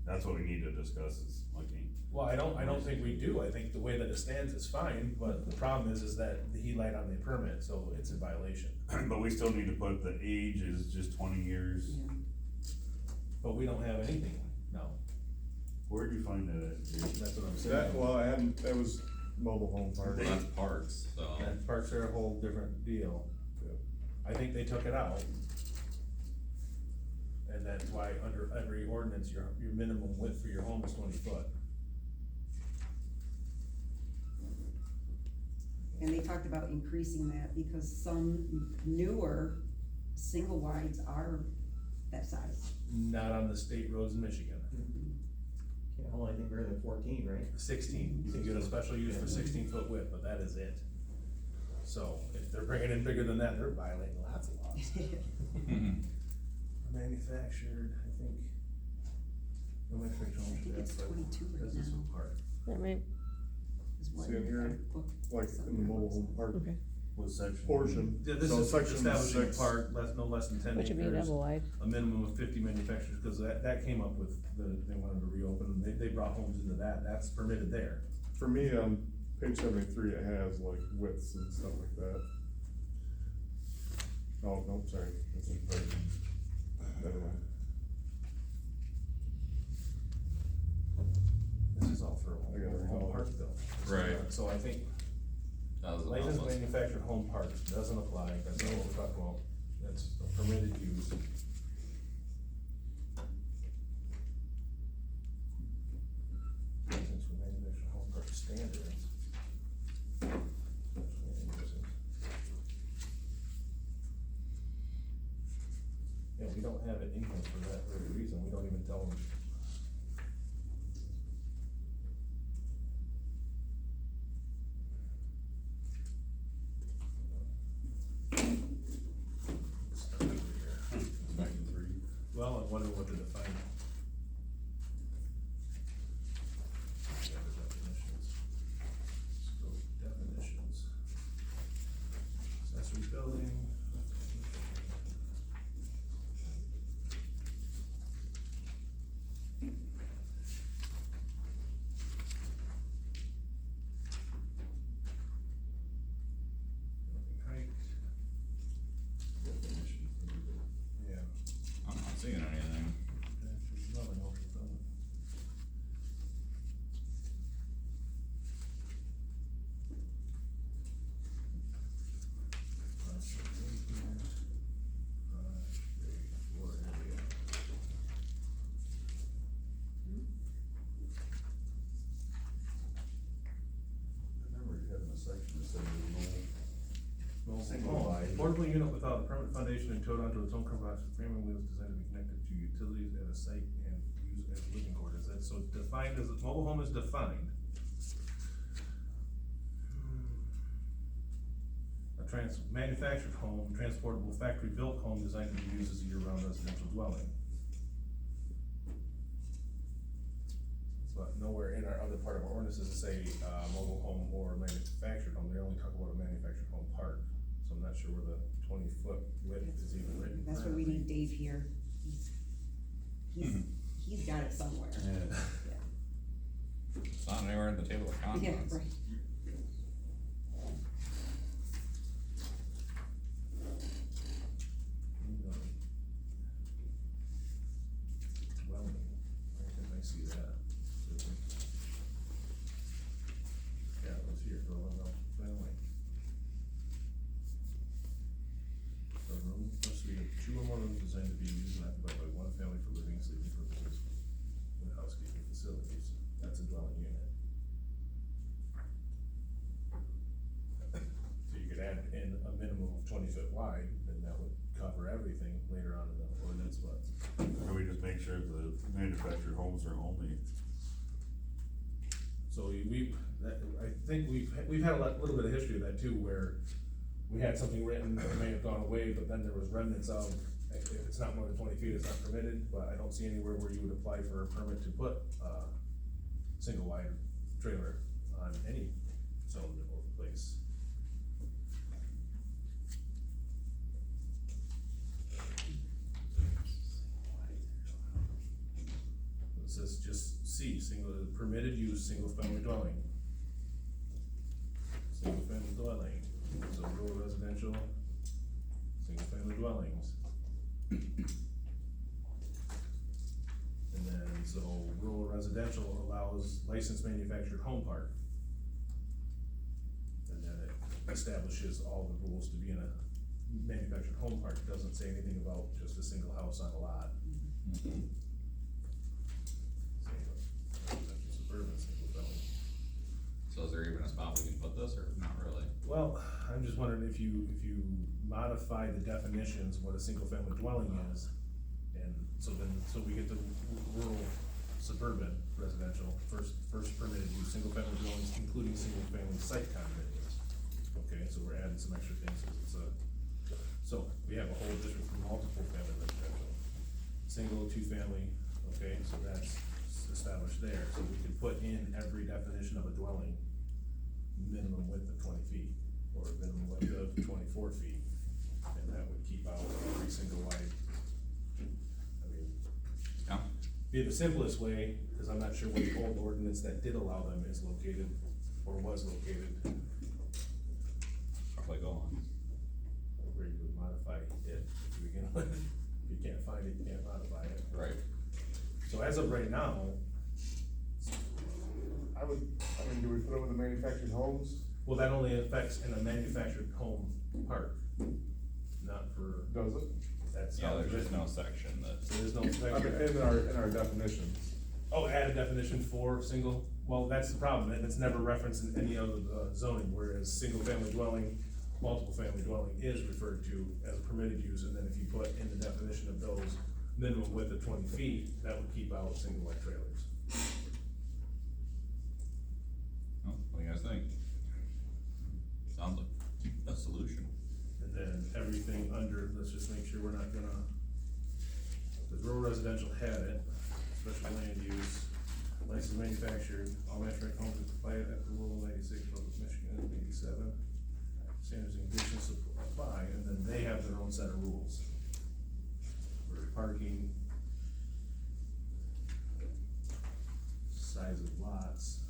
that's what we need to discuss, is like, Well, I don't think we do, I think the way that it stands is fine, but the problem is that he lied on the permit, so it's in violation. but we still need to put the age is just 20 years. Yeah. But we don't have anything, no, Where'd you find that at? Jake? that's what I'm That, saying. well, I hadn't, that was mobile home park. Well, that's parks, so. And parks are a whole different deal. I think they took it out. And that's why under every ordinance, your minimum width for your home is 20 foot. And they talked about increasing that because some newer single wides are that size. Not on the state roads in Michigan. Can't hold anything greater than 14, right? 16, you can get a special use for 16-foot width, but that is it. So if they're bringing in bigger than that, they're violating lots of laws. Manufactured, I think. No manufactured home I think should it's have, 22 right this is now. part. That may, Is what See in here, our book Like in the somewhere mobile looks home like. park okay, What section? portion. Yeah, this So is section establishing a 6. park, no less than 10 which would be acres, double wide. a minimum of 50 manufacturers, cause that came up with they wanted to reopen, they brought homes into that, that's permitted there. For me, on page 73, it has like widths and stuff like that. Oh, no, sorry, that's in part. Never mind. This is all for I got it. home park though. Right. So I think That was licensed almost- manufactured home parks doesn't apply, that's not what we're talking about, that's a permitted use. License for manufactured home park standards. Yeah, we don't have it in here for that very reason, we don't even tell them. Well, I'm wondering what to define. Definitions. Scope definitions. Accessory building. Building height. Yeah. I'm not seeing anything. There's nothing else with that. I remember having a section that said Single wide. Portable unit without a permanent foundation and towed onto its own composite framing wheels designed to be connected to utilities at a site and used as living quarters. That's so defined as, mobile home is defined. A manufactured home, transportable factory-built home designed to be used as a year-round residential dwelling. But nowhere in our other part of our ordinance does it say, mobile home or manufactured home, they only talk about a manufactured home park. So I'm not sure where the 20-foot width is even written. That's where we need Dave here. He's got it somewhere. Yeah. It's not anywhere in the table of Yeah, contents. right. facilities, that's a dwelling unit. So you could add in a minimum of 20 foot wide, and that would cover everything later on in the ordinance, but. Or we just make sure the manufactured homes are only. So I think we've had little bit of history of that too, where we had something written that may have gone away, but then there was remnants of, if it's not more than 20 feet, it's not permitted, but I don't see anywhere where you would apply for a permit to put a single wide trailer on any zone or place. It says just C, permitted use, single family dwelling. Single family dwelling, so rural residential, single family dwellings. And then, so rural residential allows licensed manufactured home park. And then it establishes all the rules to be in a manufactured home park, it doesn't say anything about just a single house on a lot. Residential, suburban, single family. So is there even a spot we can put this, or not really? Well, I'm just wondering if you modify the definitions, what a single family dwelling is, and so we get the rural suburban residential, first permitted use, single family dwellings, including single family site condominiums. Okay, so we're adding some extra things, so we have a whole district for multiple family residential. Single, two family, okay, so that's established there, so we can put in every definition of a dwelling, minimum width of 20 feet, or minimum width of 24 feet, and that would keep out every single wide. I mean, Yeah, be the simplest way, cause I'm not sure what the old ordinance that did allow them is located, or was located, probably go on. where you would modify it to begin with. If you can't find it, you can't modify it. Right. So as of right now, do we put it with the manufactured homes? well, that only affects in a manufactured home park, not for, Does it? that's Yeah, how it's there's just written. no section that, So there's no. I mean, in our definitions. Oh, add a definition for single, well, that's the problem, and it's never referenced in any other zoning, whereas single family dwelling, multiple family dwelling is referred to as a permitted use, and then if you put in the definition of those minimum width of 20 feet, that would keep out single wide trailers. oh, what do you guys think? Sounds like a solution. And then everything under, let's just make sure we're not gonna, because rural residential had it, special land use, licensed manufactured, all manufactured homes required at the Rule 96, Republic of Michigan, 87. Standards and conditions apply, and then they have their own set of rules. For parking, size of lots,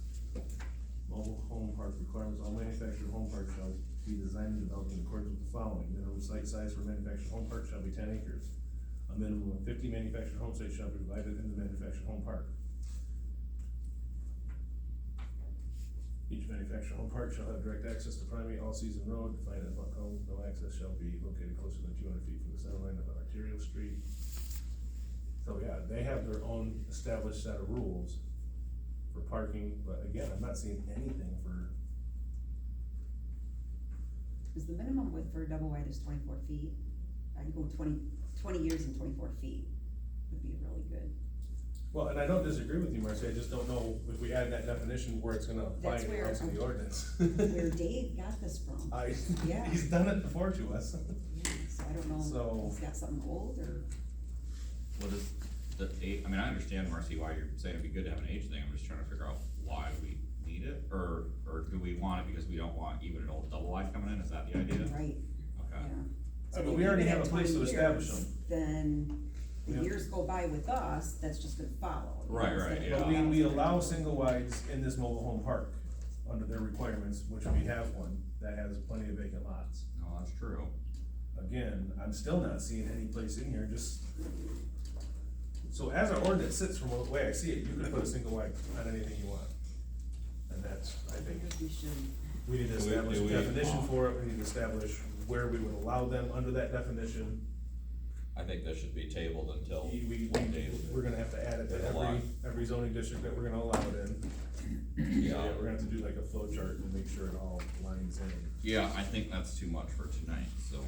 mobile home park requirements, all manufactured home parks shall be designed and developed in accordance with the following: minimum site size for manufactured home park shall be 10 acres. A minimum of 50 manufactured home sites shall be provided in the manufactured home park. Each manufactured home park shall have direct access to primary all-season road, defined as one home, no access shall be located closer than 200 feet from the center line of an arterial street. So yeah, they have their own established set of rules for parking, but again, I'm not seeing anything for, Is the minimum width for a double wide is 24 feet? I'd go 20 years and 24 feet would be really good. well, and I don't disagree with you, Marcy, I just don't know if we add that definition where it's gonna apply That's anywhere where- else in the ordinance. Where Dave got this from. Yeah. He's done it before to us. Yeah, so I don't know, So- if he's got something old or, What is the age, I mean, I understand, Marcy, why you're saying it'd be good to have an age thing, I'm just trying to figure out why we need it, or do we want it because we don't want even an old double wide coming in, is that the idea? right, yeah. Okay, So But if we you already keep it have at a place 20 to establish years, them. Then the Yeah. years go by with us, that's just gonna follow. Right, Instead right, of yeah. But going we out. allow single wides in this mobile home park under their requirements, which we have one that has plenty of vacant lots. no, that's true. Again, I'm still not seeing any place in here, just. So as our ordinance sits from the way I see it, you can put a single wide on anything you want. And that's, I I think, think we should, we need to Do we- establish do a we- definition for it, we need to establish where we would allow them under that definition. I think this should be tabled until We're gonna have to add it There's a to lot. every zoning district that we're gonna allow it in. Yeah. We're gonna have to do like a flow chart and make sure it all lines in. Yeah, I think that's too much for tonight, so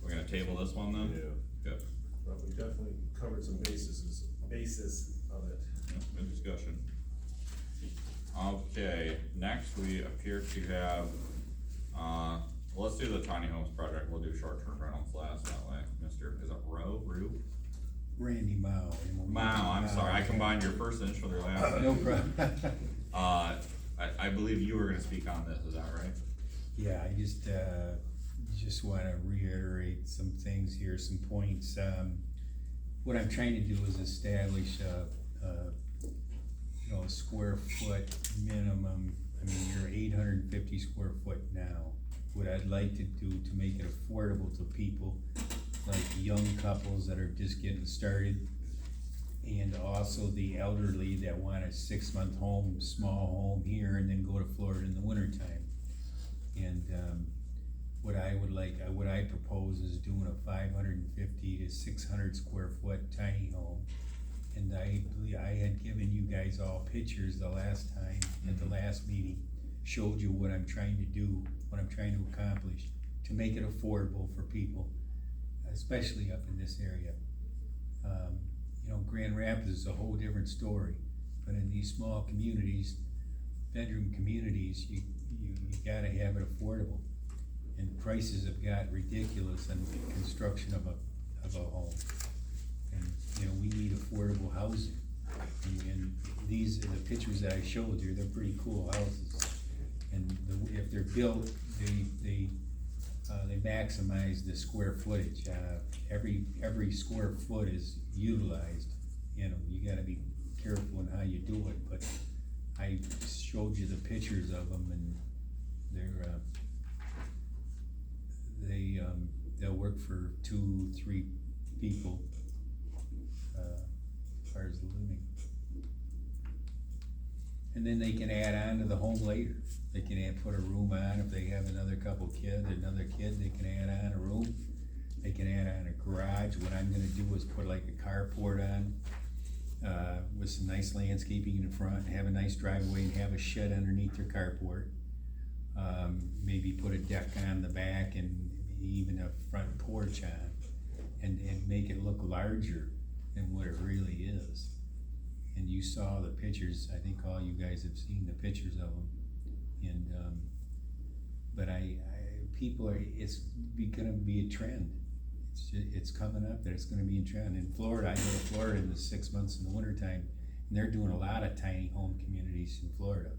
we're gonna table this one then? Good. But we definitely covered some basis of it. Yeah, good discussion. Okay, next we appear to have, let's do the tiny homes project, we'll do short-term rentals last that way, is it Rue? Randy Mao. Mao, I'm sorry, I combined your first initial with your last No name. problem. I believe you were gonna speak on this, is that right? Yeah, I just wanna reiterate some things here, some points. What I'm trying to do is establish a square foot minimum. I mean, you're 850 square foot now. What I'd like to do to make it affordable to people, like young couples that are just getting started, and also the elderly that want a 6-month home, small home here, and then go to Florida in the wintertime. And, what I propose is doing a 550 to 600 square foot tiny home. And I had given you guys all pictures the last time, at the last meeting, showed you what I'm trying to do, what I'm trying to accomplish, to make it affordable for people, especially up in this area. Grand Rapids is a whole different story, but in these small communities, bedroom communities, you gotta have it affordable. And prices have got ridiculous in the construction of a home. And, we need affordable housing. And these are the pictures that I showed you, they're pretty cool houses. And if they're built, they maximize the square footage. Every square foot is utilized. You gotta be careful in how you do it, but I showed you the pictures of them, and they'll work for 2-3 people, as far as the living. And then they can add on to the home later. They can put a room on if they have another kid, they can add on a room. They can add on a garage. What I'm gonna do is put like a carport on, with some nice landscaping in the front, have a nice driveway, and have a shed underneath their carport. Maybe put a deck on the back and even a front porch on, and make it look larger than what it really is. And you saw the pictures, I think all you guys have seen the pictures of them. And, but it's gonna be a trend. It's coming up that it's gonna be a trend. In Florida, I go to Florida in the 6 months in the wintertime, and they're doing a lot of tiny home communities in Florida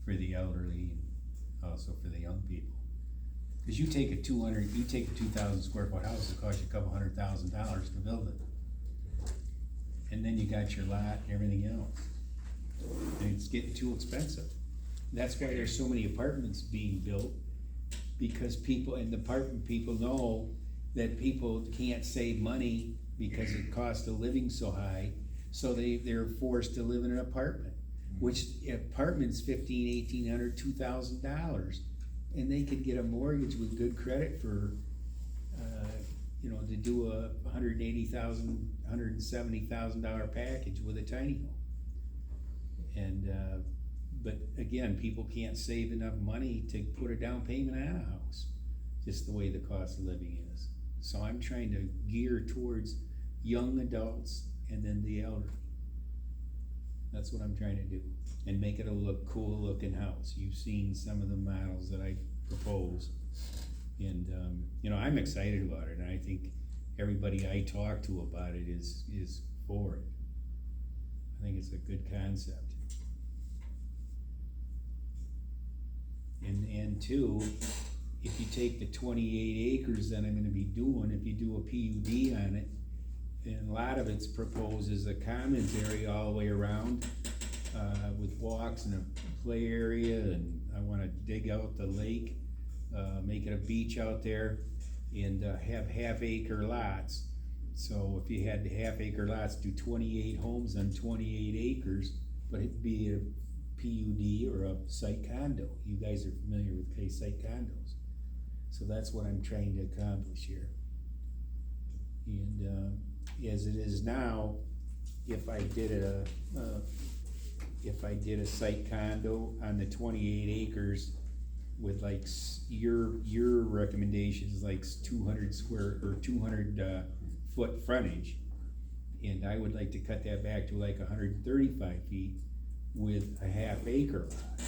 for the elderly and also for the young people. Cause you take a 2,000 square foot house, it costs you a couple $100,000 to build it. And then you got your lot and everything else. And it's getting too expensive. That's why there's so many apartments being built, because apartment people know that people can't save money because it costs of living so high, so they're forced to live in an apartment, which apartment's $1,500, $1,800, $2,000, and they could get a mortgage with good credit for, to do a $180,000, $170,000 package with a tiny home. And, but again, people can't save enough money to put a down payment on a house, just the way the cost of living is. So I'm trying to gear towards young adults and then the elderly. That's what I'm trying to do, and make it a cool looking house. You've seen some of the models that I propose, and, I'm excited about it, and I think everybody I talk to about it is for it. I think it's a good concept. And two, if you take the 28 acres that I'm gonna be doing, if you do a PUD on it, and a lot of it's proposed as a commons area all the way around, with walks and a play area, and I wanna dig out the lake, make it a beach out there, and have half-acre lots. So if you had the half-acre lots, do 28 homes on 28 acres, but it'd be a PUD or a site condo. You guys are familiar with site condos. So that's what I'm trying to accomplish here. And, as it is now, if I did a site condo on the 28 acres with like your recommendations, like 200 square, or 200, foot frontage, and I would like to cut that back to like 135 feet with a half acre lot,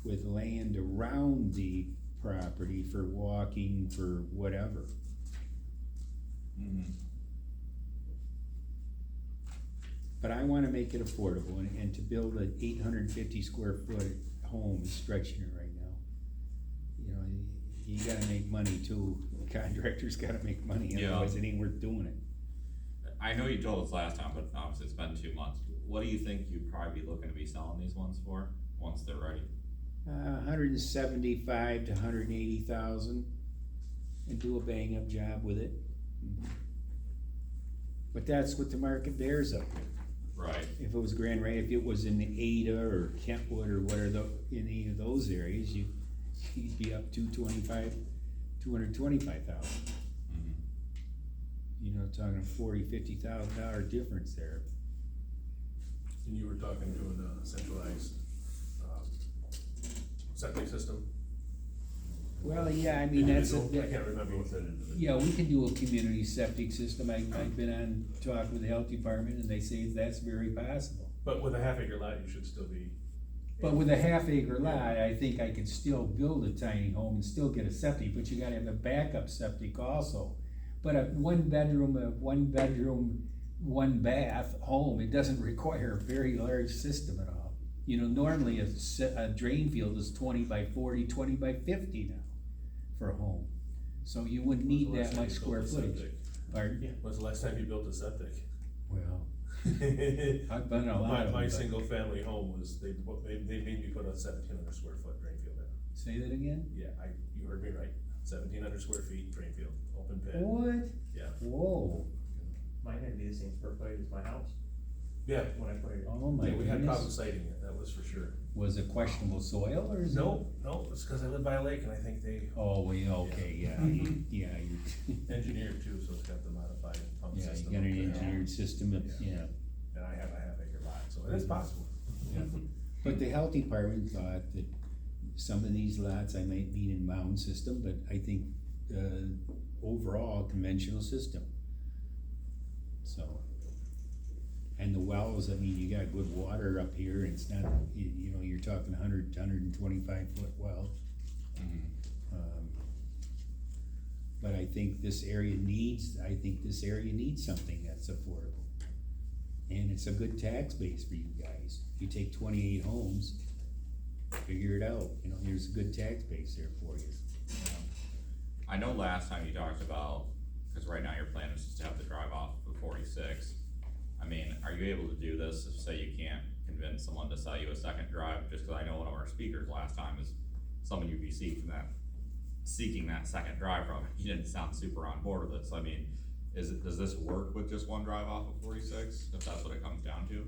with land around the property for walking, for whatever. Mhm. But I wanna make it affordable, and to build an 850 square foot home is stretching it right now. You know, you gotta make money too, contractors gotta make money, Yeah. otherwise it ain't worth doing it. I know you told us last time, but obviously it's been 2 months. What do you think you'd probably be looking to be selling these ones for, once they're ready? 175 to 180,000, and do a bang up job with it. But that's what the market bears up there. Right. If it was Grand Rapids, if it was in Ada or Kentwood or whatever, in any of those areas, you'd be up to 225,000. Mhm. You know, talking $40,000-50,000 difference there. And you were talking doing a centralized, septic system? Well, yeah, I mean, that's, I can't remember what that is. yeah, we can do a community septic system. I've been on talk with the health department, and they say that's very possible. But with a half acre lot, you should still be. But with a half acre lot, I think I could still build a tiny home and still get a septic, but you gotta have a backup septic also. But a one bedroom, one bath home, it doesn't require a very large system at all. You know, normally a drain field is 20 by 40, 20 by 50 now for a home. So you wouldn't need that much square footage. Pardon? When's the last time you built a septic? Well, I've done a lot of them. My but- single family home was, they made me put a 1,700 square foot drain field in. Say that again? Yeah, you heard me right, 1,700 square feet drain field, open pit, What? yeah. Whoa, Mine had to be the same square footage as my house Yeah, when I put it in. oh my yeah, we had problems goodness. citing it, that was for sure. Was it questionable soil or is it? No, it's cause I live by a lake and I think they Oh, well, yeah, okay, yeah, yeah, you, engineered too, so it's got the modified pump yeah, system. you got an up there. engineered system, yeah. And I have a half acre lot, so it is possible. But the health department thought that some of these lots I might need in mound system, but I think, overall conventional system. So. And the wells, I mean, you got good water up here, and it's not, you know, you're talking 125 foot well. Mhm. But I think this area needs something that's affordable. And it's a good tax base for you guys. You take 28 homes, figure it out, you know, there's a good tax base there for you. I know last time you talked about, cause right now your plan is just to have the drive off of 46. I mean, are you able to do this if, say, you can't convince someone to sell you a second drive? Just cause I know one of our speakers last time is someone you'd be seeking that second drive from. You didn't sound super on board with it, so I mean, does this work with just one drive off of 46, if that's what it comes down to?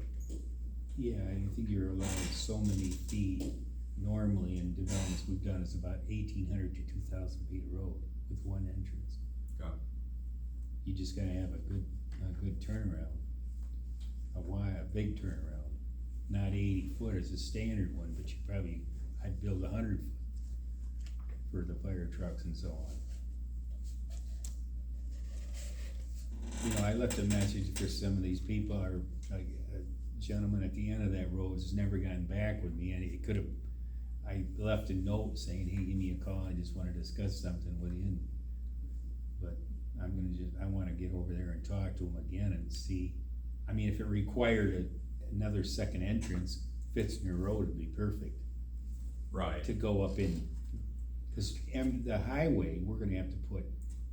Yeah, I think you're allowed so many feet. Normally in developments we've done, it's about 1,800 to 2,000 feet of road with one entrance. Okay. You just gotta have a good turnaround. A big turnaround, not 80 foot as a standard one, but I'd build 100 foot for the fire trucks and so on. You know, I left a message for some of these people, a gentleman at the end of that road has never gotten back with me, and I left a note saying, hey, give me a call, I just wanna discuss something with you, but I wanna get over there and talk to him again and see. I mean, if it required another second entrance, Fitzner Road would be perfect Right. to go up in. Cause the highway, we're gonna have to put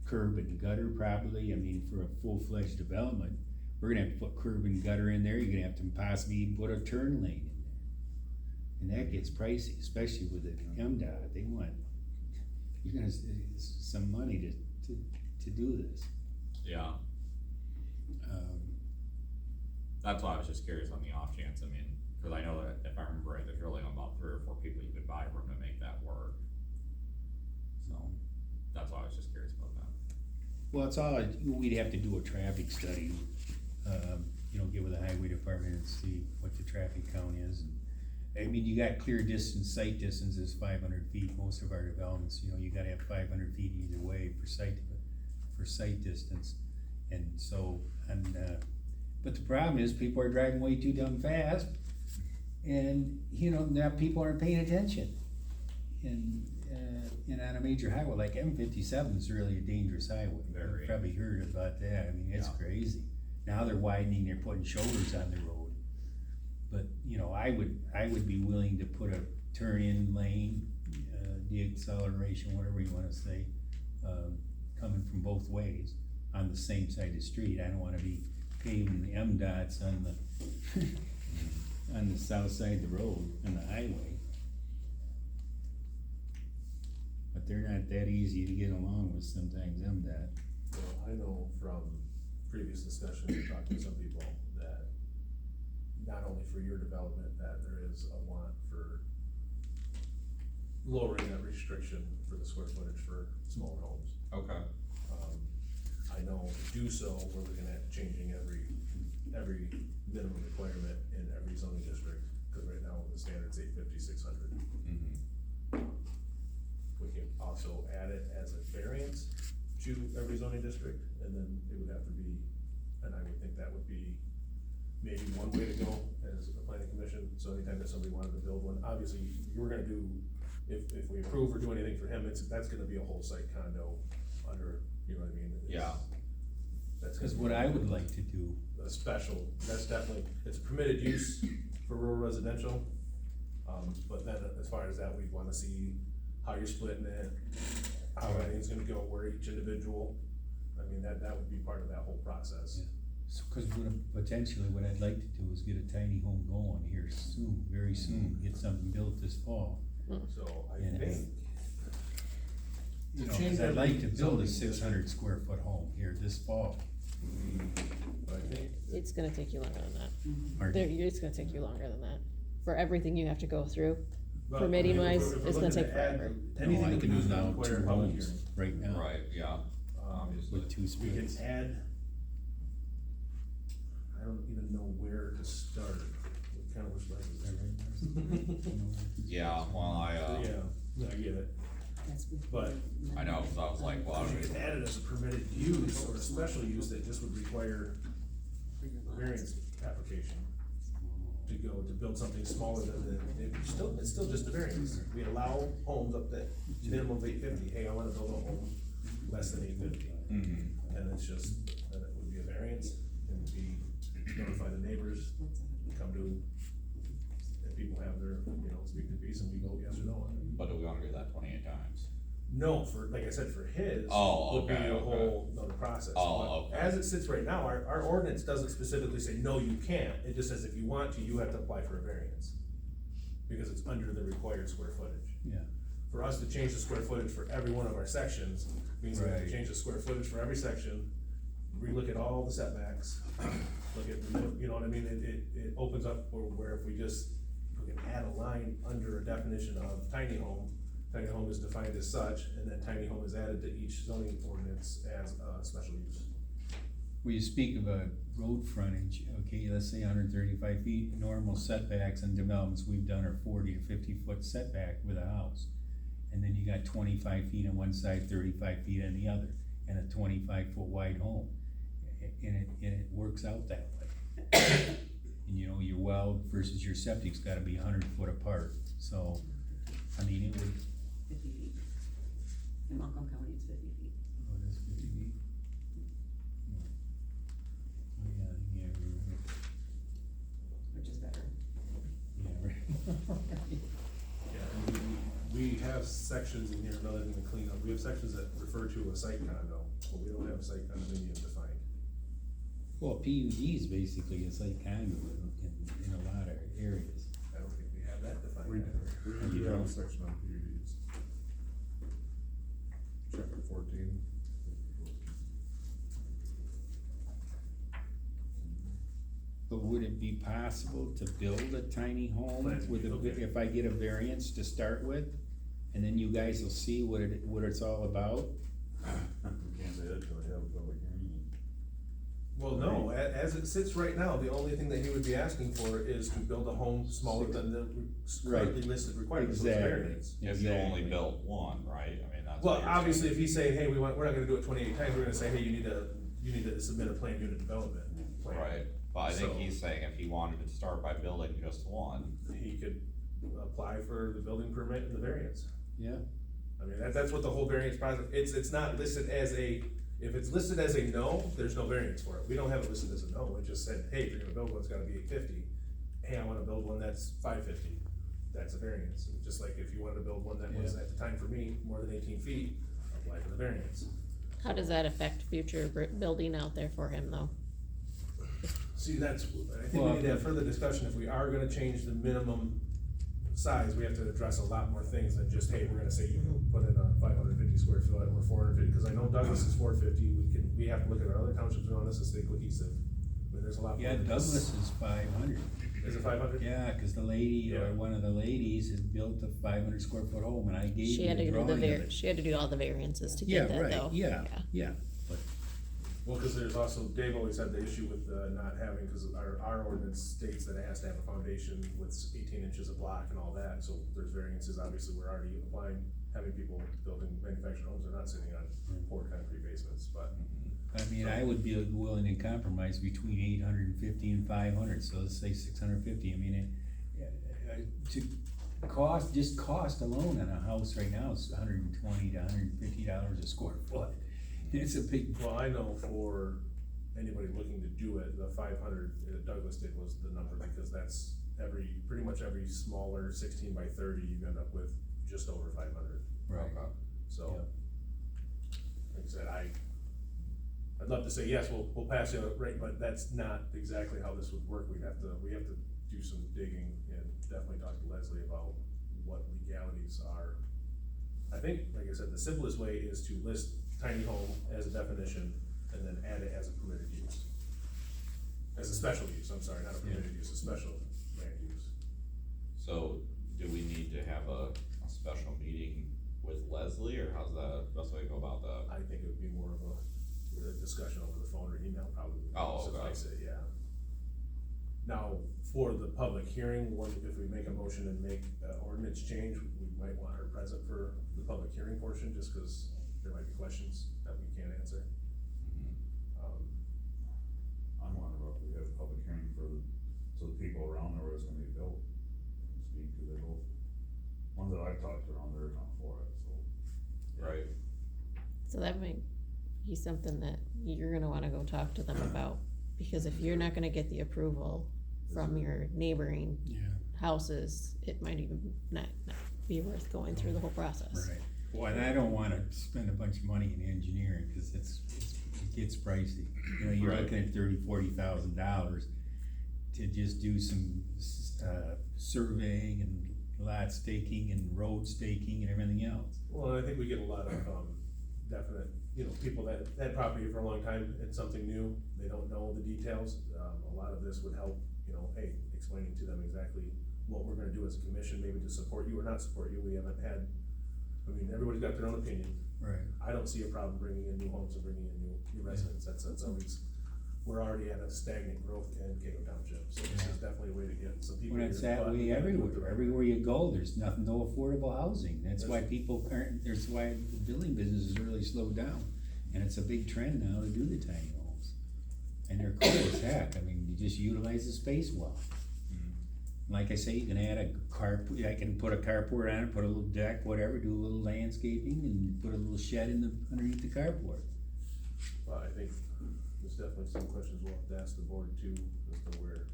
curb and gutter probably, I mean, for a full-fledged development. We're gonna have to put curb and gutter in there, you're gonna have to possibly even put a turn lane in there. And that gets pricey, especially with the MDOT, you're gonna, some money to do this. Yeah, that's why I was just curious on the off chance, I mean, cause I know that if I remember right, there's really only about 3 or 4 people you could buy from to make that work. So, that's why I was just curious. Well, it's all, we'd have to do a traffic study, get with the highway department and see what the traffic count is. I mean, you got clear distance, sight distance is 500 feet, most of our developments, you gotta have 500 feet either way for sight distance. And so, but the problem is, people are driving way too damn fast, and, now people aren't paying attention. And on a major highway, like M57 is really a dangerous highway. Very. You've probably heard about that, I mean, it's Yeah. crazy. Now they're widening, they're putting shoulders on the road. But, I would be willing to put a turn-in lane, deacceleration, whatever you wanna say, coming from both ways on the same side of the street. I don't wanna be paving the M-dots on the, on the south side of the road, on the highway. But they're not that easy to get along with sometimes, M-dot. Well, I know from previous discussions, we talked to some people that not only for your development, that there is a want for lowering that restriction for the square footage for smaller homes. Okay. I know to do so, we're looking at changing every minimum requirement in every zoning district, cause right now the standard's 850, 600. We can also add it as a variance to every zoning district, and then it would have to be, and I would think that would be maybe one way to go as a planning commission, so anytime that somebody wanted to build one, obviously, you're gonna do, if we approve or do anything for him, that's gonna be a whole site condo under, you know what I mean? Yeah. That's Cause what I would like to do, a special, that's definitely, it's a permitted use for rural residential. But then as far as that, we'd wanna see how you're splitting it, how everything's gonna go, where each individual, I mean, that would be part of that whole process. cause potentially what I'd like to do is get a tiny home going here soon, very soon, get something built this fall. So I Yeah. think. Cause I'd like to build a 600 square foot home here this fall. I think, It's gonna take you longer than that. Pardon? It's gonna take you longer than that. For everything you have to go through, but permitting if we're- wise, if we're it's gonna looking take to add forever. Anything No, I that we can do do is gonna now require 2 a public homes hearing. right now. Right, yeah, obviously. With 2 We can spaces. add, I don't even know where to start, what kind of which license. Yeah, well, Yeah, I get it, but I know, cause I was like, well, you could add it as a permitted use or a special use that just would require a variance application to build something smaller than it's still just a variance. We allow homes up to minimum of 850, hey, I wanna build a home less than 850. And it's just, then it would be a variance, and would be notify the neighbors, come to, if people have their, speak to peace, and we vote yes or no on it. but do we wanna do that 28 times? No, for, like I said, for his. Oh, Would be okay, a okay. whole nother process. Oh, But okay. As it sits right now, our ordinance doesn't specifically say, no, you can't, it just says if you want to, you have to apply for a variance. Because it's under the required square footage. Yeah. For us to change the square footage for every one of our sections, means we have to Right. change the square footage for every section, relook at all the setbacks, look at the, you know what I mean, it opens up where if we can add a line under a definition of tiny home is defined as such, and then tiny home is added to each zoning ordinance as a special use. When you speak of a road frontage, okay, let's say 135 feet, normal setbacks and developments we've done are 40 to 50 foot setback with a house. And then you got 25 feet on one side, 35 feet on the other, and a 25-foot wide home. And it works out that way. And your well versus your septic's gotta be 100 foot apart, so, I mean, it would. 50 feet. In Montgomery County, it's 50 feet. Oh, that's 50 feet? Oh, yeah, right. Which is better. Yeah, right. Yeah, and we have sections in here, another thing to clean up, we have sections that refer to a site condo, but we don't have a site condominium defined. Well, PUD is basically a site condo in a lot of areas. I don't think we have that defined. We either. do have a section on PUDs. Chapter 14. But would it be possible to build a tiny home with Okay. if I get a variance to start with? And then you guys will see what it's all about? We can't say that till we have a public hearing. Well, no, as it sits right now, the only thing that he would be asking for is to build a home smaller than the currently listed requirements, so it's Exactly. variance. If you only Exactly. built one, right, I mean, that's. Well, what you're obviously, saying. if he's saying, hey, we're not gonna do it 28 times, we're gonna say, hey, you need to submit a planned unit development plan. Right, but I think So- he's saying if he wanted to start by building just one, He could apply for the building permit and the variance. Yeah, I mean, that's what the whole variance process, it's not listed as a, if it's listed as a no, there's no variance for it. We don't have it listed as a no, it just said, hey, if you're gonna build one, it's gotta be 850. Hey, I wanna build one that's 550, that's a variance. Just like if you wanted to build one that was, Yeah. at the time for me, more than 18 feet, apply for the variance. How does that affect future building out there for him, though? See, I think we Well, need to have further discussion, if we are gonna change the minimum size, we have to address a lot more things than just, hey, we're gonna say you can put in a 550 square foot or 450, cause I know Douglas is 450, we have to look at our other townships around us and stay cohesive. I mean, there's a lot. yeah, more to this. Douglas is 500. Is it 500? Yeah, cause the lady, Yeah. or one of the ladies had built a 500 square foot home, and I gave She you had the to do drawing of it. she had to do all the variances to Yeah, get that, right, though. yeah, but, Well, cause there's also, Dave always had the issue with, not having, cause our ordinance states that it has to have a foundation with 18 inches of block and all that, so there's variances, obviously, we're already applying, having people building manufactured homes, they're not sitting on poured concrete basements, but. I mean, I would be willing to compromise between 850 and 500, so let's say 650, I mean, to cost alone on a house right now is $120 to $150 a square foot. It's a big, Well, I know for anybody looking to do it, the 500 that Douglas did was the number, because that's pretty much every smaller 16 by 30, you end up with just over 500. right, So, like I said, I'd love to say, yes, we'll pass it, right, but that's not exactly how this would work. We have to do some digging and definitely talk to Leslie about what legalities are. I think, like I said, the simplest way is to list tiny home as a definition and then add it as a permitted use. As a special use, I'm sorry, not a permitted use, a special land use. so do we need to have a special meeting with Leslie, or how's the best way to go about that? I think it would be more of a discussion over the phone or email probably. Oh, okay. Suffice it, yeah. Now, for the public hearing, if we make a motion and make ordinance change, we might want her present for the public hearing portion, just cause there might be questions that we can't answer. I'm wondering if we have a public hearing so the people around there where it's gonna be built, can speak, cause they both, ones that I've talked to around there are not for it, so. Right, So that might be something that you're gonna wanna go talk to them about, because if you're not gonna get the approval from your neighboring yeah, houses, it might even not be worth going through the whole process. right. Well, and I don't wanna spend a bunch of money in engineering, cause it gets pricey. You know, you're Right. looking at $30,000-$40,000 to just do some, surveying and lot staking and road staking and everything else. Well, and I think we get a lot of, definite, people that had property for a long time, it's something new, they don't know the details. A lot of this would help, hey, explaining to them exactly what we're gonna do as a commission, maybe to support you or not support you. We haven't had, everybody's got their own opinion. Right. I don't see a problem bringing in new homes and bringing in new residents, that's always, we're already at a stagnant growth in Cato Township, so this is definitely a way to get some people. Well, it's here, that but way we gotta do it the everywhere, right way. everywhere you go, there's no affordable housing, that's why people aren't, that's why the building business is really slowed down. And it's a big trend now to do the tiny homes, and they're cool as heck, you just utilize the space well. Like I say, you can add a carport, I can put a carport on it, put a little deck, whatever, do a little landscaping, and put a little shed underneath the carport. Well, I think there's definitely some questions we'll have to ask the board too, as to where.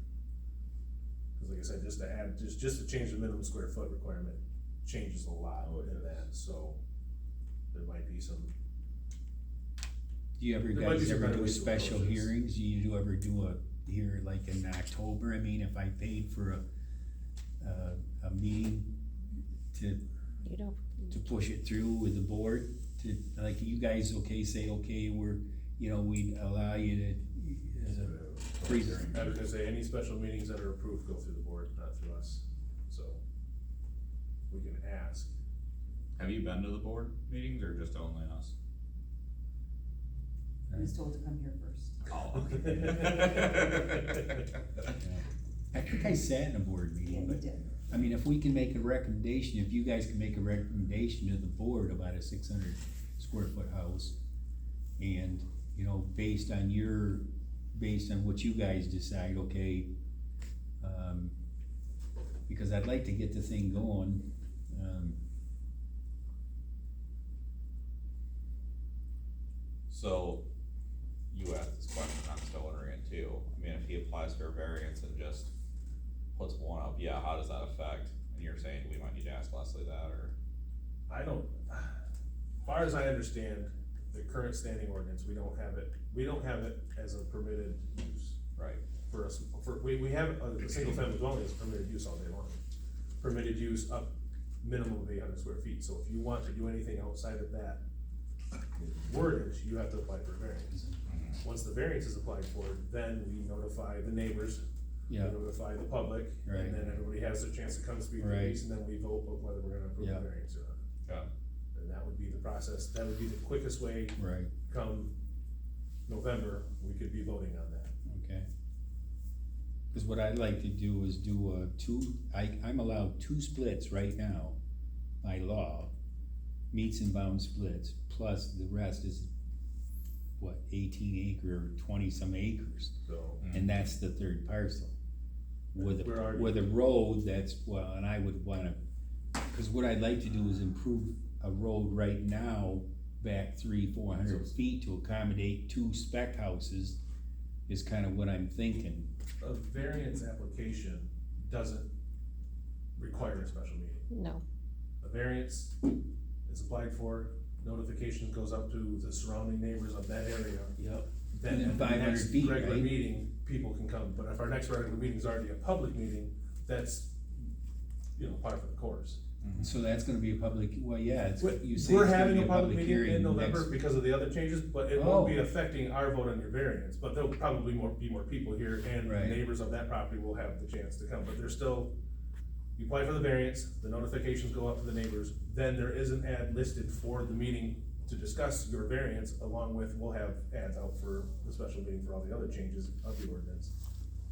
Cause like I said, just to add, just to change the minimum square foot requirement changes a lot in that, so there might be some. Do you ever There might be guys some ever better do ways to special approach this. hearings? Do you ever do here like in October? If I paid for a meeting to You don't, push it through with the board, to, like, you guys, say, we'd allow you to, as a free. I was gonna say, any special meetings that are approved go through the board, not through us, so. We can ask. have you been to the board meetings or just only us? He was told to come here first. Oh, I think I sat in a board Yeah, meeting, he but, did. I mean, if we can make a recommendation, if you guys can make a recommendation to the board about a 600 square foot house, and, you know, based on what you guys decide, okay, because I'd like to get the thing going, so, you asked this question, I'm still wondering it too, I mean, if he applies for a variance and just puts one up, yeah, how does that affect? And you're saying we might need to ask Leslie that, or? I don't, as far as I understand, the current standing ordinance, we don't have it as a permitted use. Right. For us, we have a single family dwelling as permitted use all day long. Permitted use up minimum of 800 square feet, so if you want to do anything outside of that wordage, you have to apply for a variance. Once the variance is applied for, then we notify the neighbors, we yeah, notify the public, Right. and then everybody has a chance to come speak to the Right. piece, and then we vote of whether we're gonna approve Yeah. the variance or not. Yeah. And that would be the process, that would be the quickest way, right, come November, we could be voting on that. okay. Cause what I'd like to do is do I'm allowed 2 splits right now, by law, meets and bounds splits, plus the rest is, 18 acre, or 20 some acres, So, and that's the third parcel. With We're a, already- with a road that's, well, and I would wanna, cause what I'd like to do is improve a road right now back 300-400 feet to accommodate 2 spec houses, is kinda what I'm thinking. a variance application doesn't require a special meeting. No, A variance is applied for, notification goes up to the surrounding neighbors of that area. Yep. Then And then at the 500 next feet, regular right? meeting, people can come, but if our next regular meeting is already a public meeting, that's, par for the course. So that's gonna be a public, well, yeah, it's, you say We're it's gonna having be a public meeting hearing in November next- because of the other changes, but it Oh. won't be affecting our vote on your variance, but there'll probably be more people here, and the Right. neighbors of that property will have the chance to come, but there's still, you apply for the variance, the notifications go out to the neighbors, then there is an ad listed for the meeting to discuss your variance, along with, we'll have ads out for the special meeting for all the other changes of the ordinance.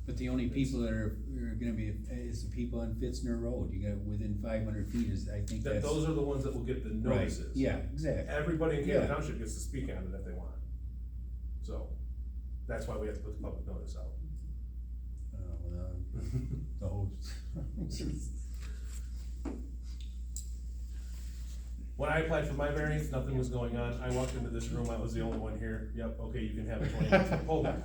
But the only people that are gonna be, is the people on Fitzner Road, you got within 500 feet is, I think That, that's. those are the ones that will get the Right, notices. yeah, exactly. Everybody in Yeah. Cato Township gets to speak on it if they want. So, that's why we have to put the public notice out. The whole. When I applied for my variance, nothing was going on, I walked into this room, I was the only one here, yep, okay, you can have a 20-foot pole back.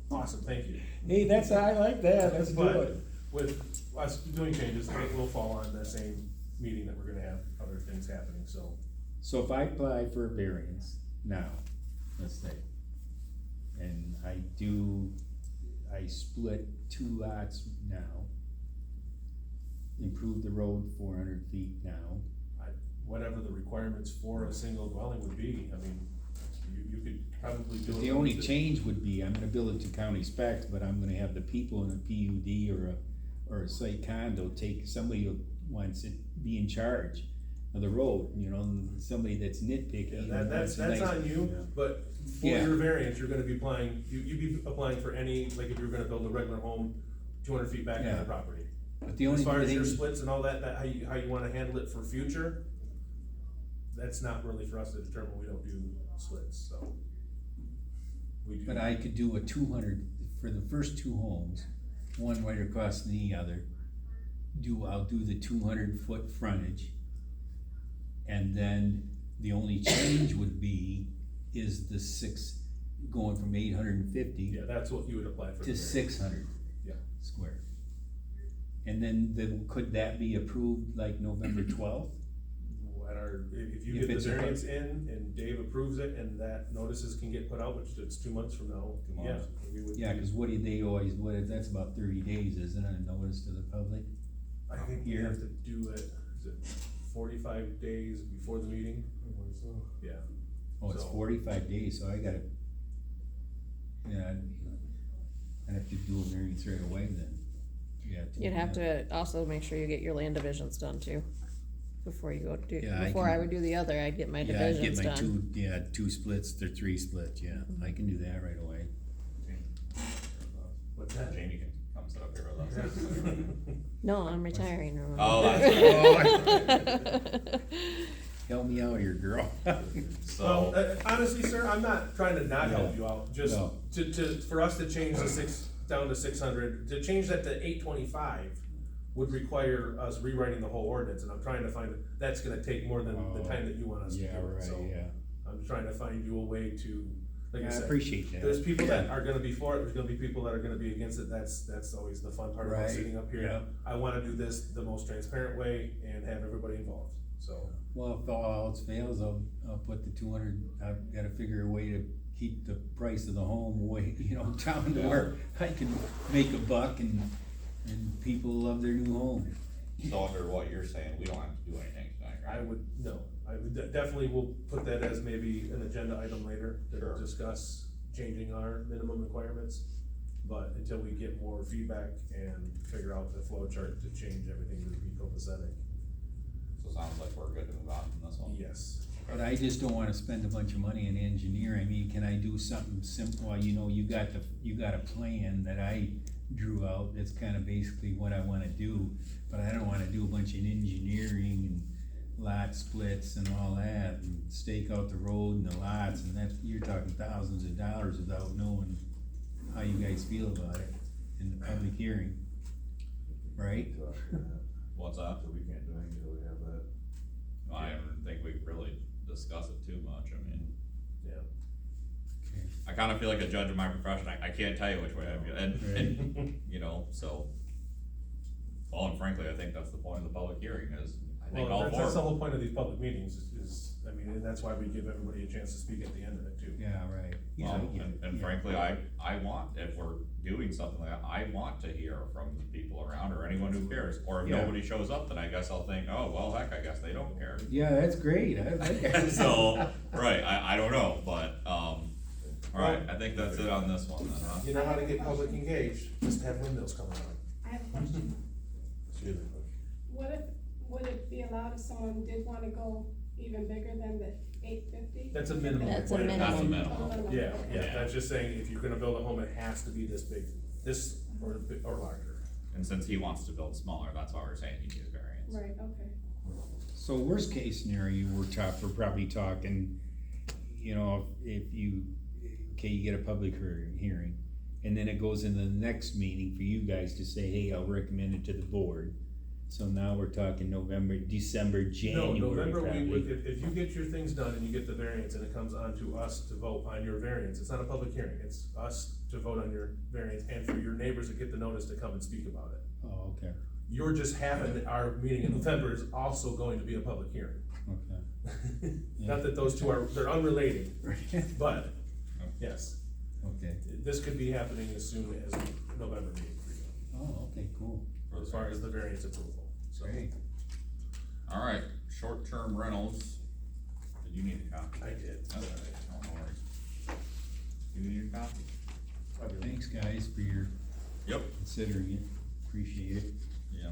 Awesome, thank you. Hey, I like that, let's do But it. with us doing changes, it will fall on the same meeting that we're gonna have other things happening, so. So if I apply for a variance now, let's say, and I split 2 lots now, improve the road 400 feet now, Whatever the requirements for a single dwelling would be, I mean, you could probably do it. but the only change would be, I'm gonna build it to county specs, but I'm gonna have the people in a PUD or a site condo somebody who wants to be in charge of the road, somebody that's nitpicky. Yeah, that's on you, but for Yeah. your variance, you're gonna be applying, you'd be applying for any, like if you were gonna build a regular home 200 feet back on Yeah. the property. But the only As far as your thing, splits and all that, how you wanna handle it for future, that's not really for us to determine, we don't do splits, so. We do. but I could do a 200, for the first 2 homes, one right across from the other, I'll do the 200-foot frontage. And then the only change would be, is the 6, going from 850 Yeah, that's what you would apply for. the to variance. 600 Yeah. square. And then could that be approved like November 12th? If you If get it's the a- variance in and Dave approves it and that notices can get put out, which it's 2 months from now, yeah, we would. Yeah, cause that's about 30 days, isn't it, a notice to the public? I think you have to do it, is it 45 days before the meeting? Yeah. Oh, it's So- 45 days, so I gotta, yeah, I'd have to do a variance right away then. Yeah. you'd have to also make sure you get your land divisions done too. before you go do, Yeah, before I I can- would do the other, I'd get my Yeah, I'd divisions get my done. two splits or 3 splits, yeah, I can do that right away. What's that? Jamie can come sit up here with us. No, I'm retiring, remember? Oh, that's Help me out here, girl. Well, So, honestly, sir, I'm not trying to not help No. you out, just No. for us to change the down to 600, to change that to 825 would require us rewriting the whole ordinance, and I'm trying to find, that's gonna take more than the time that you want us to do Yeah, it, right, so. yeah. I'm trying to find you a way to, like I I said, appreciate that. there's people that are gonna be for it, there's gonna be people that are gonna be against it, that's always the fun part about Right, sitting up here. yeah. I wanna do this the most transparent way and have everybody involved, so. Well, if all else fails, I'll put the 200, I've gotta figure a way to keep the price of the home way, down to where I can make a buck and people love their new home. so under what you're saying, we don't have to do anything tonight, right? I would definitely will put that as maybe an agenda item later Sure. to discuss changing our minimum requirements. But until we get more feedback and figure out the flow chart to change everything to be copacetic, So it sounds like we're good to move on from this one. yes. But I just don't wanna spend a bunch of money in engineering. I mean, can I do something simple? You got a plan that I drew out, that's kinda basically what I wanna do. But I don't wanna do a bunch of engineering and lot splits and all that, and stake out the road and the lots, and that, you're talking thousands of dollars without knowing how you guys feel about it in the public hearing, right? What's that? So we can't do anything until we have that. I don't think we really discuss it too much, I mean, Yeah. Okay. I kinda feel like a judge of my profession, I can't tell you which way I feel, and, so. Well, and frankly, I think that's the point of the public hearing is, I think Well, all that's the four. whole point of these public meetings and that's why we give everybody a chance to speak at the end of it too. Yeah, right. Yeah, I Well, get it. and Yeah. frankly, I want, if we're doing something like that, I want to hear from the people around or anyone who cares. Or if Yeah. nobody shows up, then I guess I'll think, oh, well, heck, I guess they don't care. Yeah, that's great, I like it. So, right, I don't know, but, alright, I think that's it on this one then, huh? You know how to get public engaged, just have windmills coming out. I have a question. Excuse me. Would it be allowed if someone did wanna go even bigger than the 850? That's a minimum. That's a requirement. That's a minimum. minimum. Yeah, Yeah. that's just saying, if you're gonna build a home, it has to be this big, this or larger. And since he wants to build smaller, that's why we're saying he needs variance. Right, okay. So worst case scenario, we're probably talking, if you get a public hearing, and then it goes into the next meeting for you guys to say, hey, I'll recommend it to the board. So now we're talking November, December, No, January November, probably. if you get your things done and you get the variance and it comes on to us to vote on your variance, it's not a public hearing, it's us to vote on your variance and for your neighbors to get the notice to come and speak about it. Oh, okay, You're just having, our meeting in November is also going to be a public hearing. okay. Not that those two they're unrelated, but, yes, Okay, this could be happening as soon as November meeting for you, oh, okay, cool, as far as the variance approval, so. great. Alright, short-term rentals, did you need a copy? I did. That's all right, no worries. You need a copy? Thanks, guys, for your Yep. considering it, appreciate it. Yeah.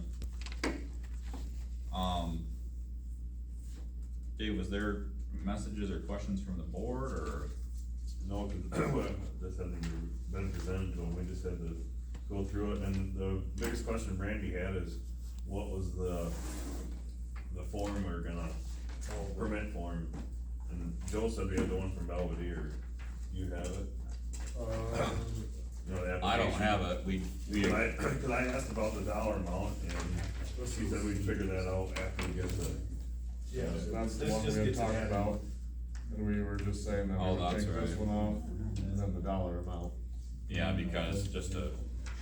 Dave, was there messages or questions from the board, or? No, cause this hasn't been presented to them, we just had to go through it, and the biggest question Randy had is, what was the form we're gonna, permit form? And Joe said we had the one from Belvedere, you have it? You know, the I don't application. have it, we, Cause I asked about the dollar amount, and she said we'd figure that out after we get the, Yeah, That's the this one we just had gets talked added. about, and we were just saying that Oh, we would that's take this right. one off, and then the dollar amount. yeah, because just to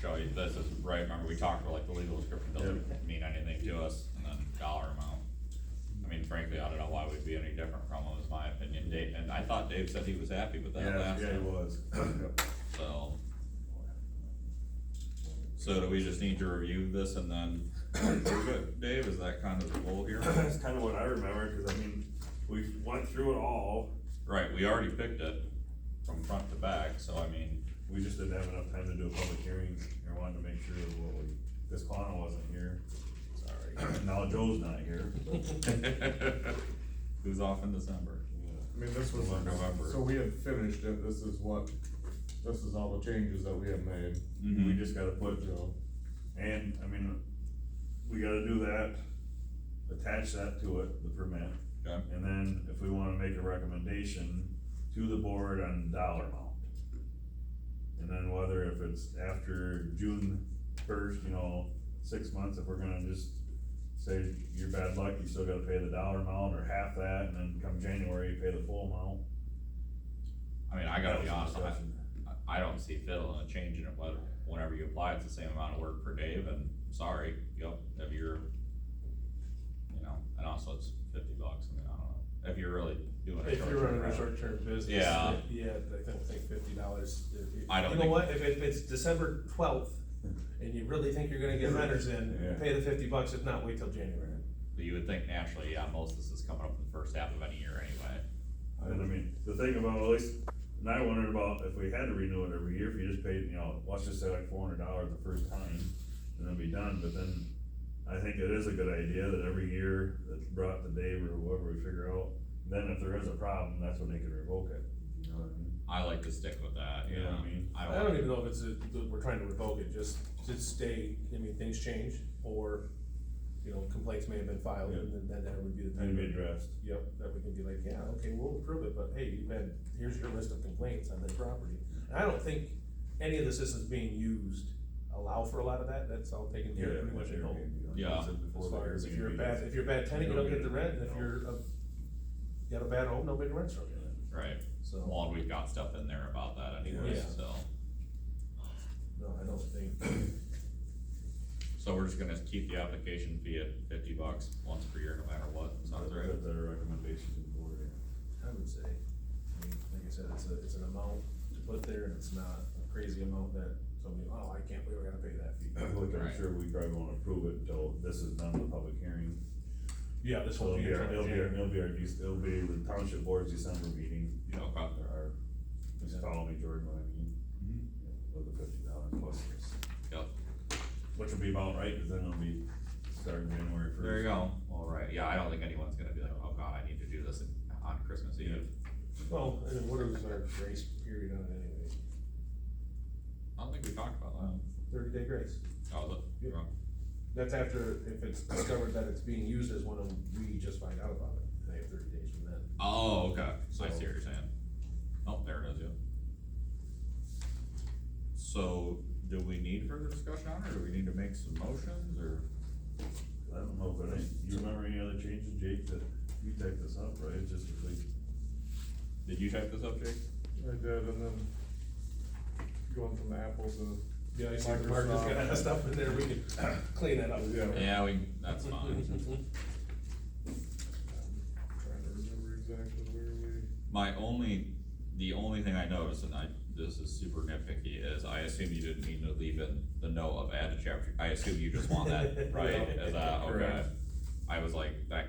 show you, this is, right, remember we talked about like the legal description doesn't mean anything to us, and then dollar amount. I mean, frankly, I don't know why we'd be any different from them, is my opinion, Dave, and I thought Dave said he was happy with that yeah, last yeah, he time, was. so. So do we just need to review this and then, we're good, Dave, is that kind of the goal here? That's kinda what I remember, cause I mean, we went through it all, Right, we already picked it from front to back, so I mean, we just didn't have enough time to do a public hearing, and wanted to make sure that cause Quanah wasn't here. Sorry. Now Joe's not here. Who's off in December? I mean, this was, November. so we had finished it, this is all the changes that we have made, We just gotta put, so. and, I mean, we gotta do that, attach that to it, the permit. Okay. And then if we wanna make a recommendation to the board on dollar amount. And then whether if it's after June first, 6 months, if we're gonna just say you're bad luck, you still gotta pay the dollar amount or half that, and then come January, you pay the full amount. I mean, I gotta be honest, Discussion. I don't see fit in a change in it, whether, whenever you apply, it's the same amount of work per day, then sorry, yep, if you're, and also it's $50, I mean, I don't know, if you're really doing a If you're running a short-term short-term business. Yeah. Yeah, I don't think $50. I don't You know think- what, if it's December 12th, and you really think you're gonna get renters in, Yeah. pay the $50, if not, wait till January. but you would think naturally, yeah, most of this is coming up in the first half of any year anyway. And I mean, the thing about, at least, and I wondered about if we had to renew it every year, if you just paid, let's just say like $400 the first time, and then be done, but then I think it is a good idea that every year that's brought to Dave or whoever we figure out, then if there is a problem, that's when they can revoke it, you know what I mean? I like to stick with that, You know what I mean? I don't even know if it's we're trying to revoke it, just stay, things change, or, complaints may have been filed, and then that would be the Then time. be addressed. Yep, that we can be like, yeah, okay, we'll approve it, but hey, here's your list of complaints on this property. And I don't think any of the systems being used allow for a lot of that, that's all taken care of pretty much at home. Yeah. As far as if you're a bad tenant, you don't get the rent, and if you got a bad home, nobody rents from you. Right, So, well, and we've got stuff in there about that anyway, Yeah. so. no, I don't think, So we're just gonna keep the application fee at $50 once per year, no matter what, sounds right? That's our recommendation to the board. I would say, like I said, it's an amount to put there, and it's not a crazy amount that somebody, I can't believe I gotta pay that fee. Like, I'm Right. sure we probably won't approve it until this is done, the public hearing. Yeah, this So will be. it'll be the township board's December meeting. Okay. Just follow me, Jordan, what I mean. With the $50 plus this. Yep, Which will be about right, cause then it'll be starting January first. there you go, all right, yeah, I don't think anyone's gonna be like, oh god, I need to do this on Christmas Eve. Well, and then what is our grace period on it anyway? I don't think we talked about that. 30-day grace. Oh, look, Yeah. That's after, if it's discovered that it's being used as one, and we just find out about it, they have 30 days from then. oh, okay, I see what you're saying. Oh, there it is, yeah. So, do we need further discussion on it, or do we need to make some motions, or? I don't know, but you remember any other changes, Jake, that you typed this up, right? It's just if we, Did you type this up, Jake? I did, and then going from Apple to. Yeah, I see Mark just got that stuff in there, we can clean that up. Yeah, that's fine. Trying to remember exactly where we. The only thing I noticed, and this is super nitpicky, is I assume you didn't mean to leave in the note of add to chapter, I assume you just want that, right? Is that, okay? Correct. I was like, that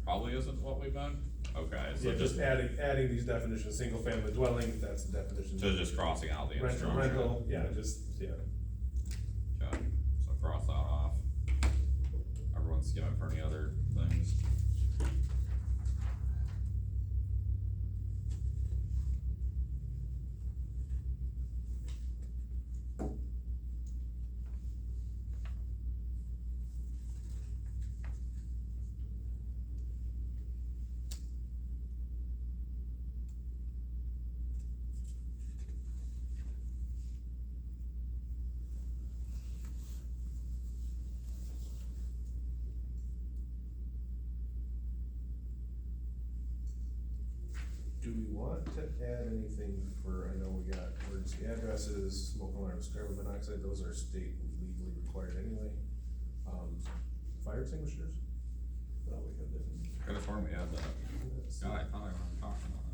probably isn't what we meant, okay, so Yeah, just adding these definitions, single family dwelling, that's the definition. So just crossing out the Rental, instruction. yeah, yeah. Okay, so cross that off. Everyone's skimming for any other things. Do we want to add anything for, I know we got emergency addresses, smoke alarms, carbon monoxide, those are state legally required anyway. Fire extinguishers? thought we had that. Could have sworn we had that. God, I thought I remember talking about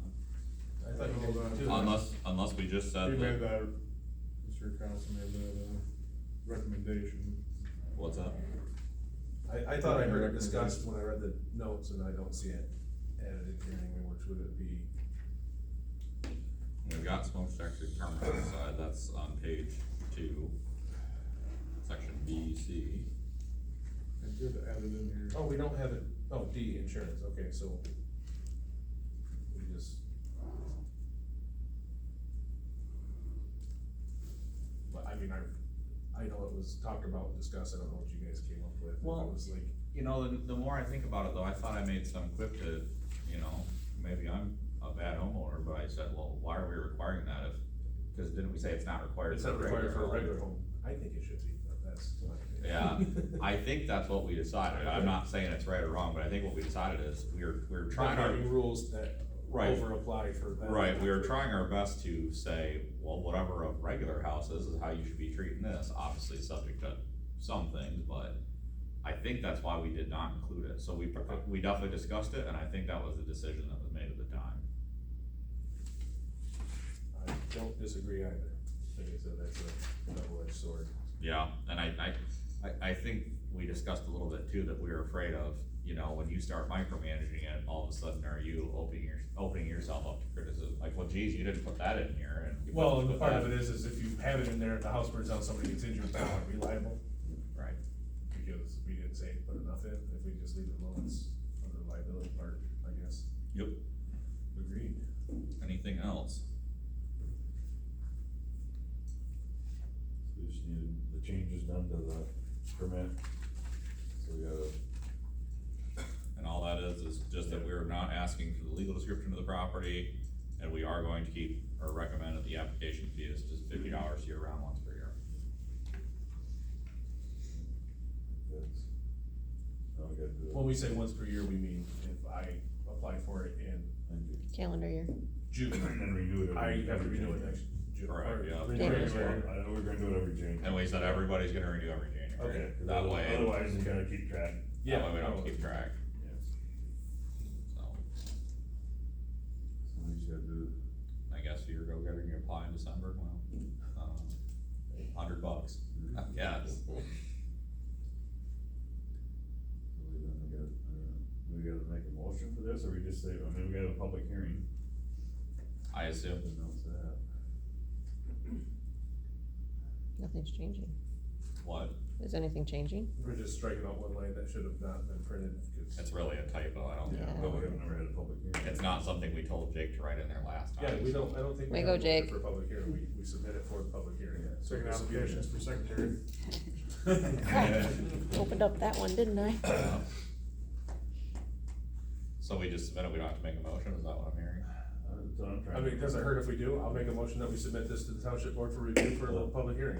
I thought you did too. that. Unless we just said He made that, that, Mr. Council made that, recommendation. what's that? I thought I heard it discussed when I read the notes, and I don't see it added in here anywhere, which would it be? We've got smoke detector terminal inside, that's on page 2, section B, C. I did add it in here. Oh, we don't have it, oh, D, insurance, okay, so. We just. But I mean, I know it was talked about and discussed, I don't know what you guys came up with. It Well, was like, You know, the more I think about it though, I thought I made some quip to, you know, maybe I'm a bad homeowner, but I said, well, why are we requiring that if, cause didn't we say it's not required it's for a not required for a home? regular home, I think it should be, but that's my opinion. Yeah, I think that's what we decided, I'm not saying it's right or wrong, but I think what we decided is, we're trying Not our, having rules that Right. over apply for that. right, we were trying our best to say, well, whatever a regular house is how you should be treating this, obviously subject to some things, but I think that's why we did not include it, so we definitely discussed it, and I think that was the decision that was made at the time. I don't disagree either, like I said, that's a double-edged sword. Yeah, and I think we discussed a little bit too, that we were afraid of, you know, when you start micromanaging it, all of a sudden are you opening yourself up to criticism, like, well, geez, you didn't put that in here, and. you Well, and put part that of in. it is if you have it in there, if the house burns down, somebody gets injured, then are we liable? Right, Because we didn't say put enough in, if we just leave it alone, it's under the liability part, I guess. yep, Agreed. anything else? We just needed the changes done to the permit, so we gotta, And all that is just that we're not asking for the legal description of the property, and we are going to keep, or recommend that the application fee is just $50 year round, once per year. that's, now we gotta do it. When we say once per year, we mean if I apply for it in Calendar year. June, And renew it. I every- have to every renew it January. next June. Correct, or yeah. renew it January. January. I know we're gonna do it every January. And we said everybody's gonna renew every January. Okay, 'cause That way, otherwise you gotta keep track. Yeah. that way we don't keep track, Yes. so. So we just gotta do, I guess you're go getting you apply in December, well, $100, yes. so we gotta make a motion for this, or we just say, I mean, we got a public hearing. I assume, Announce that. Nothing's changing. what, Is anything changing? We're just striking out one line that should have not been printed, because. it's really a typo, I don't, Yeah. But we haven't never had a public hearing. it's not something we told Jake to write in there last time. Yeah, we don't, I don't think. we Way have go, a motion Jake. For a public hearing, we submit it for the public hearing, so Second this will be the- applications for secretary. Opened up that one, didn't I? So we just submit it, we don't have to make a motion, is that what I'm hearing? That's what I'm trying I mean, to- does it hurt if we do? I'll make a motion that we submit this to the township board for review for a public hearing.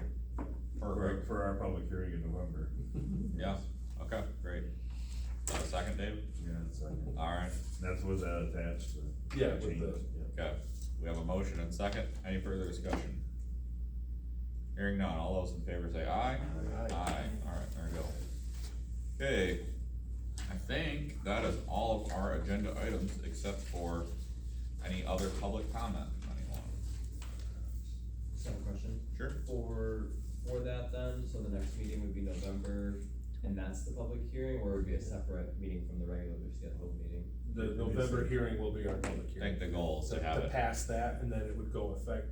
For our public hearing in November. Yeah, okay, great. Second, Dave? Yeah, second. Alright, That's with that attached. Yeah, with the- changes, yeah. okay, we have a motion and second, any further discussion? Hearing none, all those in favor say aye. Aye. Alright, there we go. Okay, I think that is all of our agenda items, except for any other public comment from anyone. Just have a question. Sure. For that then, so the next meeting would be November, and that's the public hearing, or would it be a separate meeting from the regularly scheduled meeting? The November hearing will be our public I hearing. think the goal is to have To it, pass that, and then it would go effect,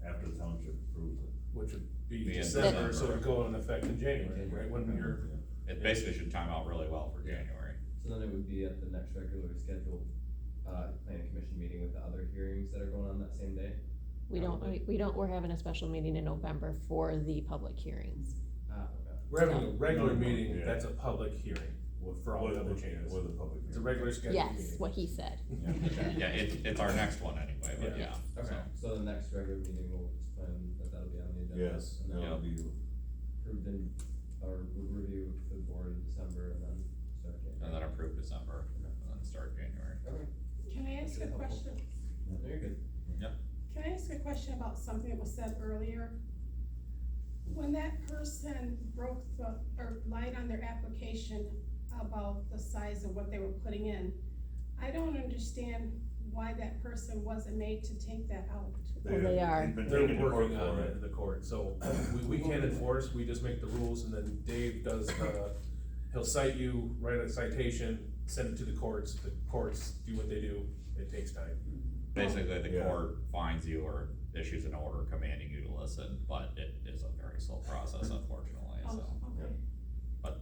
After the township approves it. which would be Be in December, so it December. would go in effect in January, right, when you're. it basically should time out really well for January. So then it would be at the next regularly scheduled, planning commission meeting with the other hearings that are going on that same day? We're having a special meeting in November for the public hearings. Okay. We're having a regular No, no, meeting, yeah. that's a public hearing, for all the other changes. With a public hearing. It's a regular scheduled meeting. Yes, what he said. Yeah, it's our next one anyway, but yeah, Okay, so. so the next regular meeting will just plan that that'll be on the agenda. Yes, And then that'll be, approved in, or review with the board in December and then start January. And then approve December, and then start January. Okay, Can I ask a question? no, you're good. Can I ask a question about something that was said earlier? When that person broke or lied on their application about the size of what they were putting in, I don't understand why that person wasn't made to take that out. Well, they are. they've been They're taken to court working on for it in the court, so we can't enforce, we just make the rules, and then Dave does, he'll cite you, write a citation, send it to the courts do what they do, it takes time. Basically, the Yeah. court finds you or issues an order commanding you to listen, but it is a very slow process unfortunately, so. Oh, okay.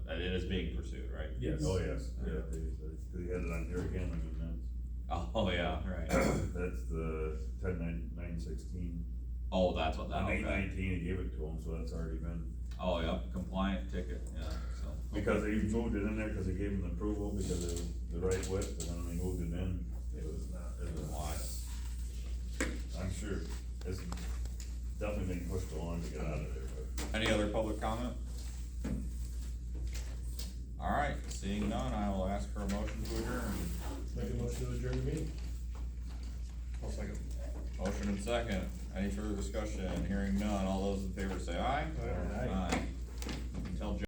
but it is being pursued, right? Yes. Oh, yes, yeah, cause he had it on here again, I mean, Oh, yeah, right. that's the 10-9-9-16. Oh, that's what that, On okay. 8/19, he gave it to him, so that's already been, Oh, yep, compliant ticket, yeah, so. because he moved it in there, cause he gave him the approval because it was the right width, and then when he moved it in, It was not. it was Why? I'm sure it's definitely being pushed along to get out of there, but. Any other public comment? Alright, seeing none, I will ask for a motion to adjourn. Make a motion to adjourn the meeting. I'll second. Motion and second, any further discussion, hearing none, all those in favor say aye. Aye.